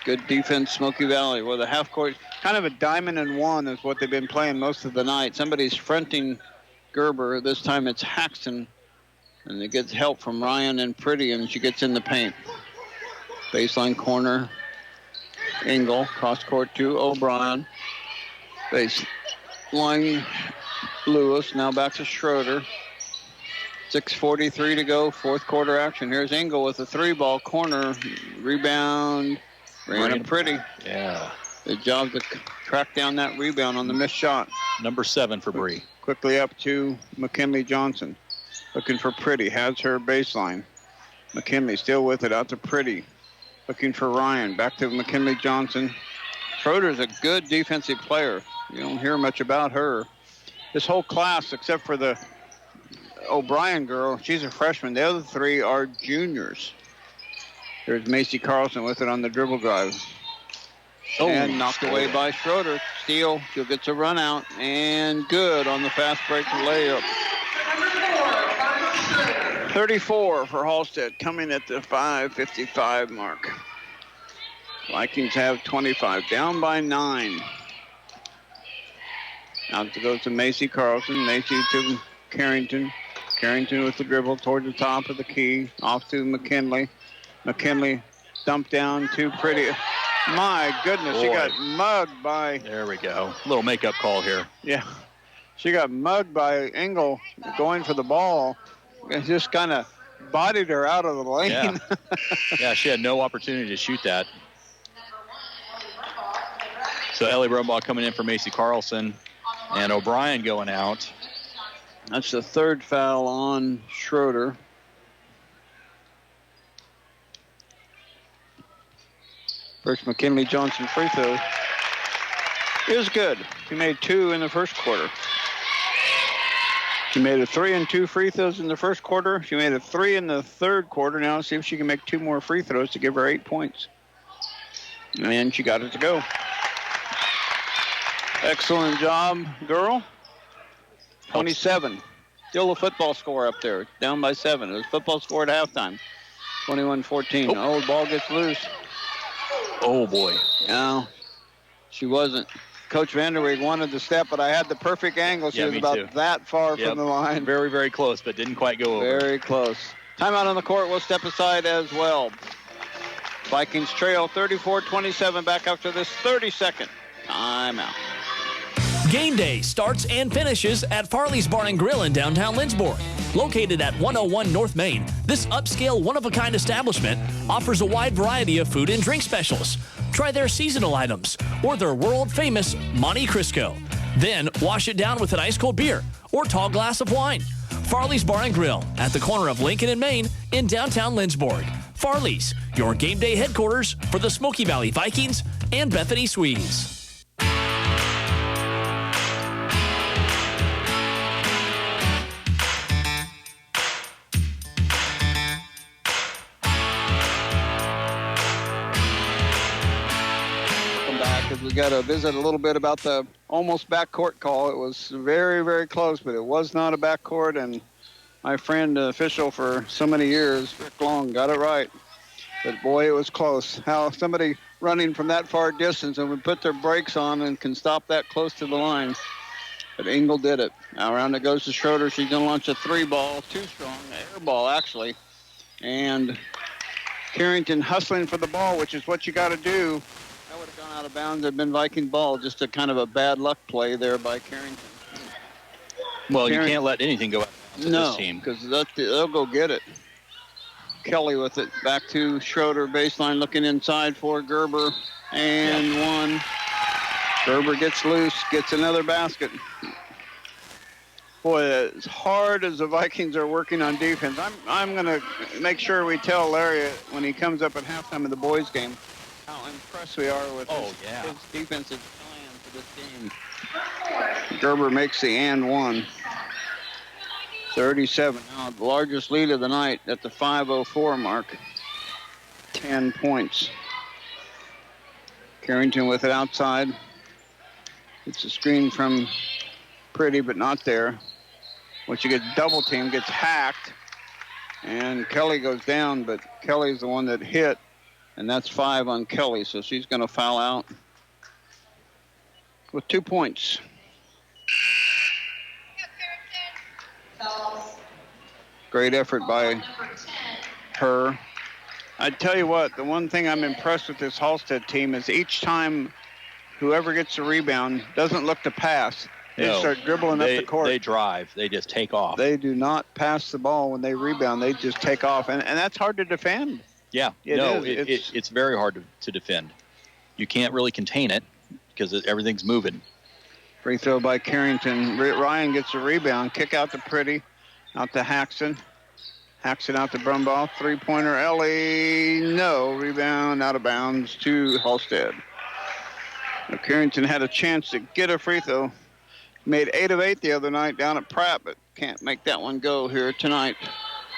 Good defense, Smoky Valley. Well, the half court, kind of a diamond and one is what they've been playing most of the night. Somebody's fronting Gerber. This time it's Haxton. And it gets help from Ryan and Pretty, and she gets in the paint. Baseline corner, Engel, cross court to O'Brien. Baseline, Lewis, now back to Schroeder. 6:43 to go, fourth quarter action. Here's Engel with a 3-ball corner. Rebound, Ryan Pretty. Yeah. Good job to track down that rebound on the missed shot. Number 7 for Bree. Quickly up to McKinley Johnson. Looking for Pretty, has her baseline. McKinley still with it, out to Pretty. Looking for Ryan, back to McKinley Johnson. Schroeder's a good defensive player. You don't hear much about her. This whole class, except for the O'Brien girl, she's a freshman. The other 3 are juniors. There's Macy Carlson with it on the dribble drive. And knocked away by Schroeder. Steele, she'll get a run out, and good on the fast break layup. 34 for Halstead, coming at the 5:55 mark. Vikings have 25, down by 9. Out to go to Macy Carlson. Macy to Carrington. Carrington with the dribble toward the top of the key. Off to McKinley. McKinley dumped down to Pretty. My goodness, she got mugged by... There we go. A little makeup call here. Yeah. She got mugged by Engel going for the ball. And just kind of bodied her out of the lane. Yeah. Yeah, she had no opportunity to shoot that. So Ellie Brumbaugh coming in for Macy Carlson. And O'Brien going out. That's the 3rd foul on Schroeder. First McKinley Johnson free throw is good. He made 2 in the first quarter. She made a 3 and 2 free throws in the first quarter. She made a 3 in the third quarter. Now let's see if she can make 2 more free throws to give her 8 points. And she got it to go. Excellent job, girl. 27. Still a football score up there. Down by 7. It was football score at halftime. 21-14. Oh, the ball gets loose. Oh, boy. No, she wasn't. Coach Vanderweeg wanted to step, but I had the perfect angle. She was about that far from the line. Very, very close, but didn't quite go over. Very close. Timeout on the court. We'll step aside as well. Vikings trail 34-27 back after this 30-second timeout. Game day starts and finishes at Farley's Bar and Grill in downtown Lindsborg. Located at 101 North Main, this upscale one-of-a-kind establishment offers a wide variety of food and drink specials. Try their seasonal items or their world-famous Monte Cristo. Then wash it down with an ice-cold beer or tall glass of wine. Farley's Bar and Grill at the corner of Lincoln and Main in downtown Lindsborg. Farley's, your game day headquarters for the Smoky Valley Vikings and Bethany Swedes. We got to visit a little bit about the almost backcourt call. It was very, very close, but it was not a backcourt, and my friend, official for so many years, Rick Long, got it right. But, boy, it was close. How somebody running from that far distance and would put their brakes on and can stop that close to the line. But Engel did it. Now around it goes to Schroeder. She's going to launch a 3-ball, too strong, air ball, actually. And Carrington hustling for the ball, which is what you got to do. That would have gone out of bounds. Had been Viking ball. Just a kind of a bad luck play there by Carrington. Well, you can't let anything go out to this team. Because they'll go get it. Kelly with it. Back to Schroeder. Baseline looking inside for Gerber. And one. Gerber gets loose. Gets another basket. Boy, as hard as the Vikings are working on defense, I'm going to make sure we tell Larry when he comes up at halftime of the boys' game how impressed we are with his defensive plan for this game. Gerber makes the and one. 37 now, the largest lead of the night at the 5:04 mark. 10 points. Carrington with it outside. It's a screen from Pretty, but not there. Once you get double team, gets hacked. And Kelly goes down, but Kelly's the one that hit. And that's 5 on Kelly, so she's going to foul out with 2 points. Great effort by her. I tell you what, the one thing I'm impressed with this Halstead team is each time whoever gets the rebound doesn't look to pass. They start dribbling up the court. They drive. They just take off. They do not pass the ball when they rebound. They just take off, and that's hard to defend. Yeah, it's very hard to defend. You can't really contain it because everything's moving. Free throw by Carrington. Ryan gets a rebound. Kick out to Pretty. Out to Haxton. Haxton out to Brumbaugh. Three-pointer. Ellie. No. Rebound out of bounds to Halstead. Now, Carrington had a chance to get a free throw. Made 8 of 8 the other night down at Pratt, but can't make that one go here tonight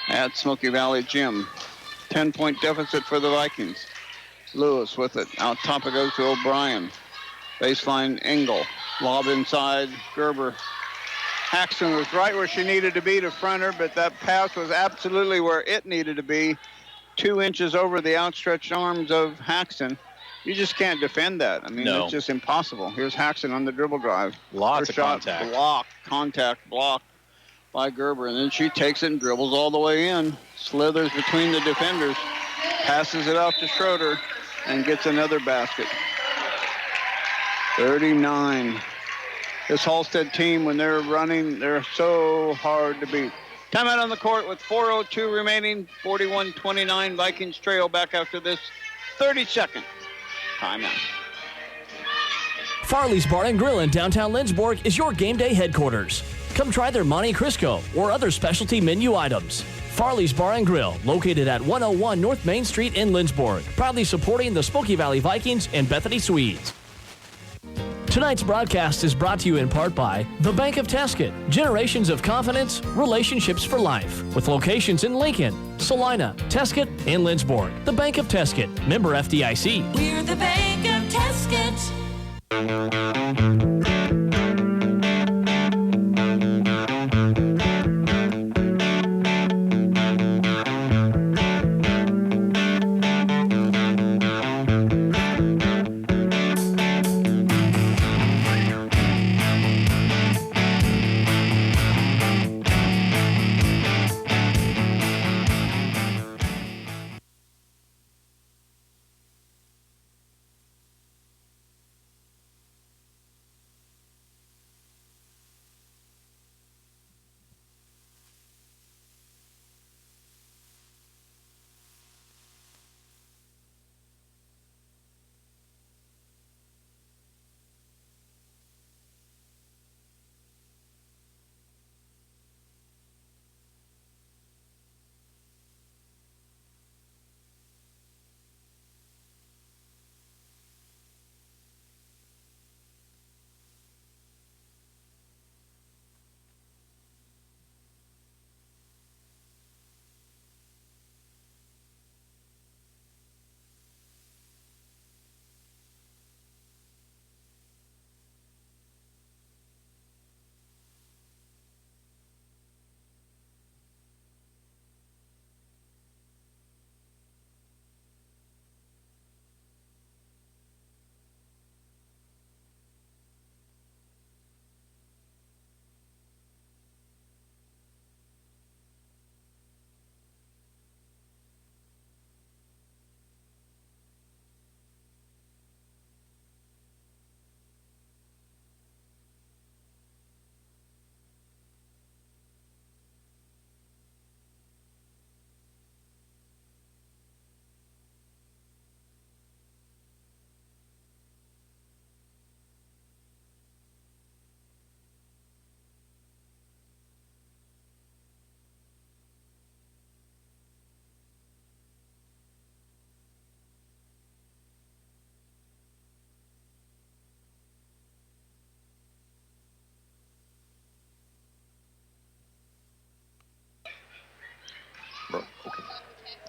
at Smoky Valley Gym. 10-point deficit for the Vikings. Lewis with it. Out top it goes to O'Brien. Baseline Engel. Lob inside Gerber. Haxton was right where she needed to be to front her, but that pass was absolutely where it needed to be. 2 inches over the outstretched arms of Haxton. You just can't defend that. I mean, it's just impossible. Here's Haxton on the dribble drive. Lots of contact. Blocked by Gerber. And then she takes it and dribbles all the way in. Slithers between the defenders. Passes it off to Schroeder and gets another basket. 39. This Halstead team, when they're running, they're so hard to beat. Timeout on the court with 4:02 remaining. 41-29. Vikings trail back after this 30-second timeout. Farley's Bar and Grill in downtown Lindsborg is your game day headquarters. Come try their Monte Cristo or other specialty menu items. Farley's Bar and Grill, located at 101 North Main Street in Lindsborg, proudly supporting the Smoky Valley Vikings and Bethany Swedes. Tonight's broadcast is brought to you in part by the Bank of Tesket. Generations of confidence, relationships for life. With locations in Lincoln, Salina, Tesket, and Lindsborg. The Bank of Tesket. Member FDIC. We're the Bank of Tesket.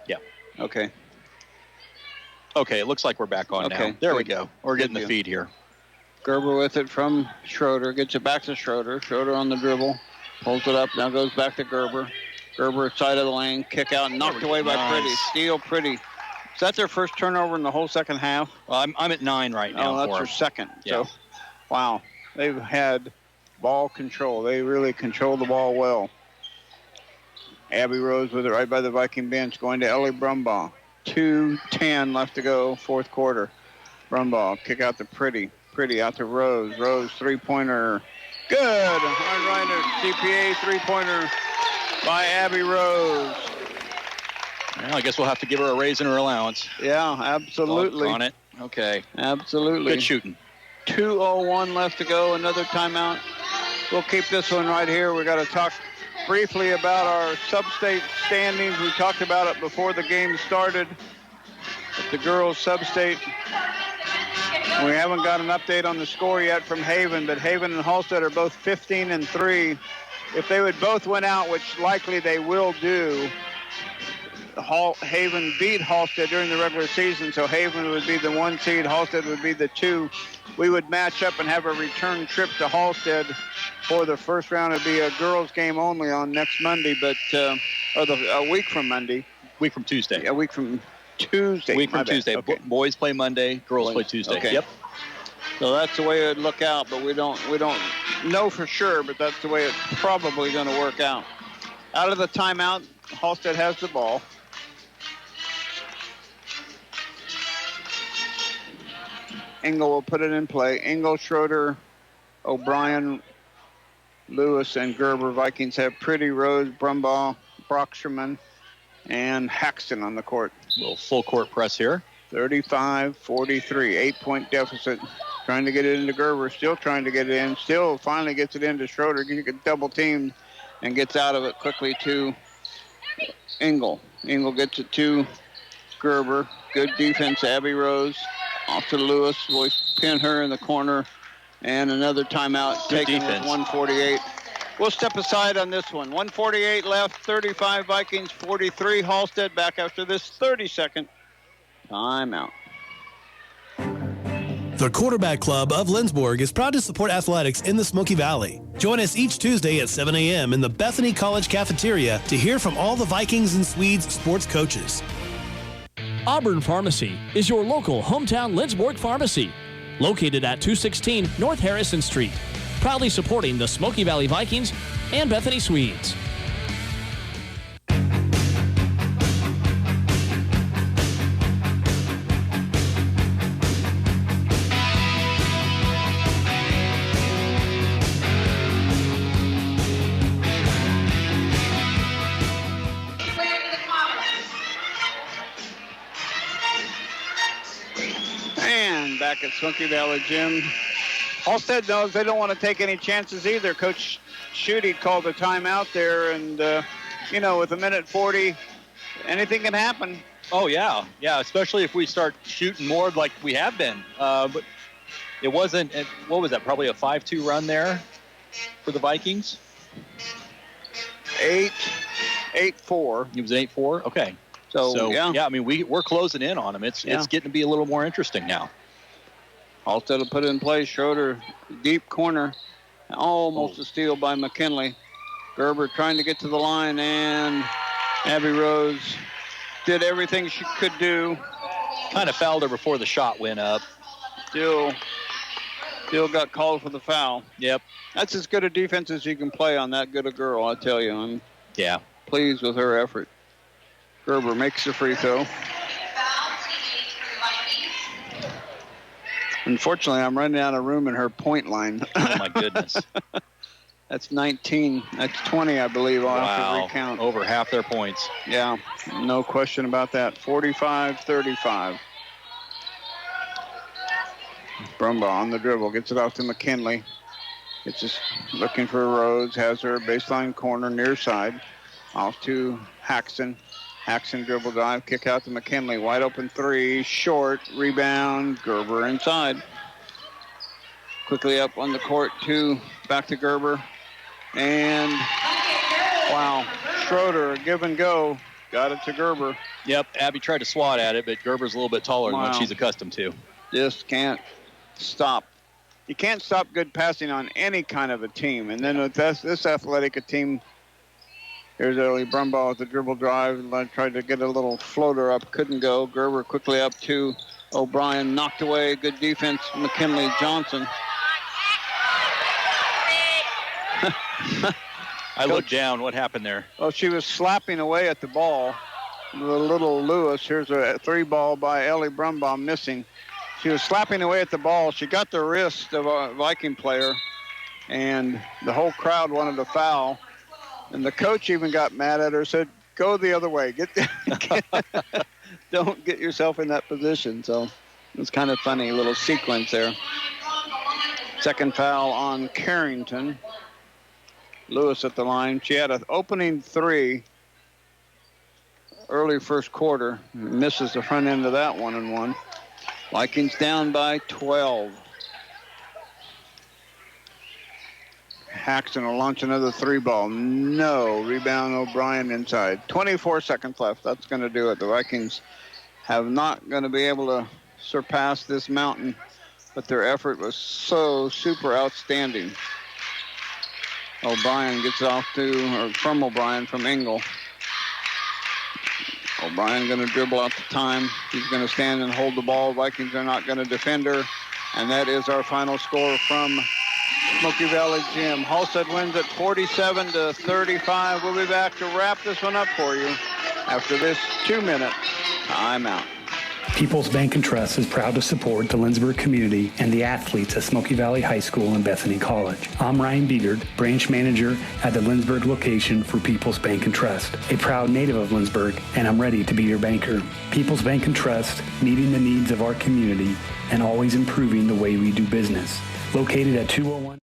Yeah. Okay. Okay, it looks like we're back on now. There we go. We're getting the feed here. Gerber with it from Schroeder. Gets it back to Schroeder. Schroeder on the dribble. Pulls it up. Now goes back to Gerber. Gerber side of the lane. Kick out. Knocked away by Pretty. Steal Pretty. Is that their first turnover in the whole second half? Well, I'm at 9 right now. Oh, that's their second. Yeah. So, wow. They've had ball control. They really control the ball well. Abby Rose with it right by the Viking bench, going to Ellie Brumbaugh. 2:10 left to go, fourth quarter. Brumbaugh, kick out to Pretty. Pretty out to Rose. Rose, three-pointer. Good. Hard CPA three-pointer by Abby Rose. Well, I guess we'll have to give her a raise in her allowance. Yeah, absolutely. On it. Okay. Absolutely. Good shooting. 2:01 left to go. Another timeout. We'll keep this one right here. We got to talk briefly about our sub-state standings. We talked about it before the game started. At the girls' sub-state, we haven't got an update on the score yet from Haven, but Haven and Halstead are both 15-3. If they would both win out, which likely they will do, Haven beat Halstead during the regular season, so Haven would be the 1 seed, Halstead would be the 2. We would match up and have a return trip to Halstead for the first round. It'd be a girls' game only on next Monday, but a week from Monday. Week from Tuesday. A week from Tuesday. Week from Tuesday. Okay. Boys play Monday, girls play Tuesday. Okay. Yep. So that's the way it would look out, but we don't know for sure, but that's the way it's probably going to work out. Out of the timeout, Halstead has the ball. Engel will put it in play. Engel, Schroeder, O'Brien, Lewis, and Gerber. Vikings have Pretty, Rose, Brumbaugh, Brocksherman, and Haxton on the court. A little full court press here. 35-43, 8-point deficit. Trying to get it into Gerber, still trying to get it in. Still finally gets it into Schroeder. You get double teamed and gets out of it quickly to Engel. Engel gets it to Gerber. Good defense, Abby Rose. Off to Lewis. Will pin her in the corner And another timeout taken with 1:48. We'll step aside on this one. 1:48 left, 35 Vikings, 43 Halstead. Back after this 30-second timeout. The Quarterback Club of Lindsborg is proud to support athletics in the Smoky Valley. Join us each Tuesday at 7 a.m. in the Bethany College cafeteria to hear from all the Vikings and Swedes sports coaches. Auburn Pharmacy is your local hometown Lindsborg pharmacy, located at 216 North Harrison Street, proudly supporting the Smoky Valley Vikings and Bethany Swedes. Back at Smoky Valley Gym. Halstead knows they don't want to take any chances either. Coach Schutte called a timeout there, and, with a minute 40, anything can happen. Oh, yeah. Yeah, especially if we start shooting more like we have been. But it wasn't, what was that, probably a 5-2 run there for the Vikings? 8-4. It was 8-4? Okay. So yeah, I mean, we're closing in on them. It's getting to be a little more interesting now. Halstead will put it in place. Schroeder, deep corner. Almost a steal by McKinley. Gerber trying to get to the line, and Abby Rose did everything she could do. Kind of fouled her before the shot went up. Still got called for the foul. Yep. That's as good a defense as you can play on that good a girl, I tell you. I'm pleased with her effort. Gerber makes the free throw. Unfortunately, I'm running out of room in her point line. Oh, my goodness. That's 19. That's 20, I believe. I'll have to recount. Over half their points. Yeah, no question about that. 45-35. Brumbaugh on the dribble. Gets it off to McKinley. It's just looking for Rose. Has her baseline corner near side. Off to Haxton. Haxton dribble drive, kick out to McKinley. Wide open three, short, rebound, Gerber inside. Quickly up on the court, back to Gerber. And, wow, Schroeder, give and go, got it to Gerber. Yep, Abby tried to swat at it, but Gerber's a little bit taller than what she's accustomed to. Just can't stop. You can't stop good passing on any kind of a team. And then with this athletic a team, here's Ellie Brumbaugh with the dribble drive. Tried to get a little floater up. Couldn't go. Gerber quickly up to O'Brien. Knocked away. Good defense. McKinley Johnson. I looked down. What happened there? Oh, she was slapping away at the ball. The little Lewis. Here's a three ball by Ellie Brumbaugh missing. She was slapping away at the ball. She got the wrist of a Viking player, and the whole crowd wanted a foul. And the coach even got mad at her, said, go the other way. Don't get yourself in that position. So it was kind of funny, little sequence there. Second foul on Carrington. Lewis at the line. She had an opening three early first quarter. Misses the front end of that 1-1. Vikings down by 12. Haxton will launch another three ball. No. Rebound O'Brien inside. 24 seconds left. That's going to do it. The Vikings have not going to be able to surpass this mountain, but their effort was so super outstanding. O'Brien gets off from O'Brien from Engel. O'Brien going to dribble out the time. He's going to stand and hold the ball. Vikings are not going to defend her. And that is our final score from Smoky Valley Gym. Halstead wins at 47-35. We'll be back to wrap this one up for you after this 2-minute timeout. People's Bank and Trust is proud to support the Lindsborg community and the athletes at Smoky Valley High School and Bethany College. I'm Ryan Biegert, branch manager at the Lindsborg location for People's Bank and Trust, a proud native of Lindsborg, and I'm ready to be your banker. People's Bank and Trust, meeting the needs of our community and always improving the way we do business. Located at 201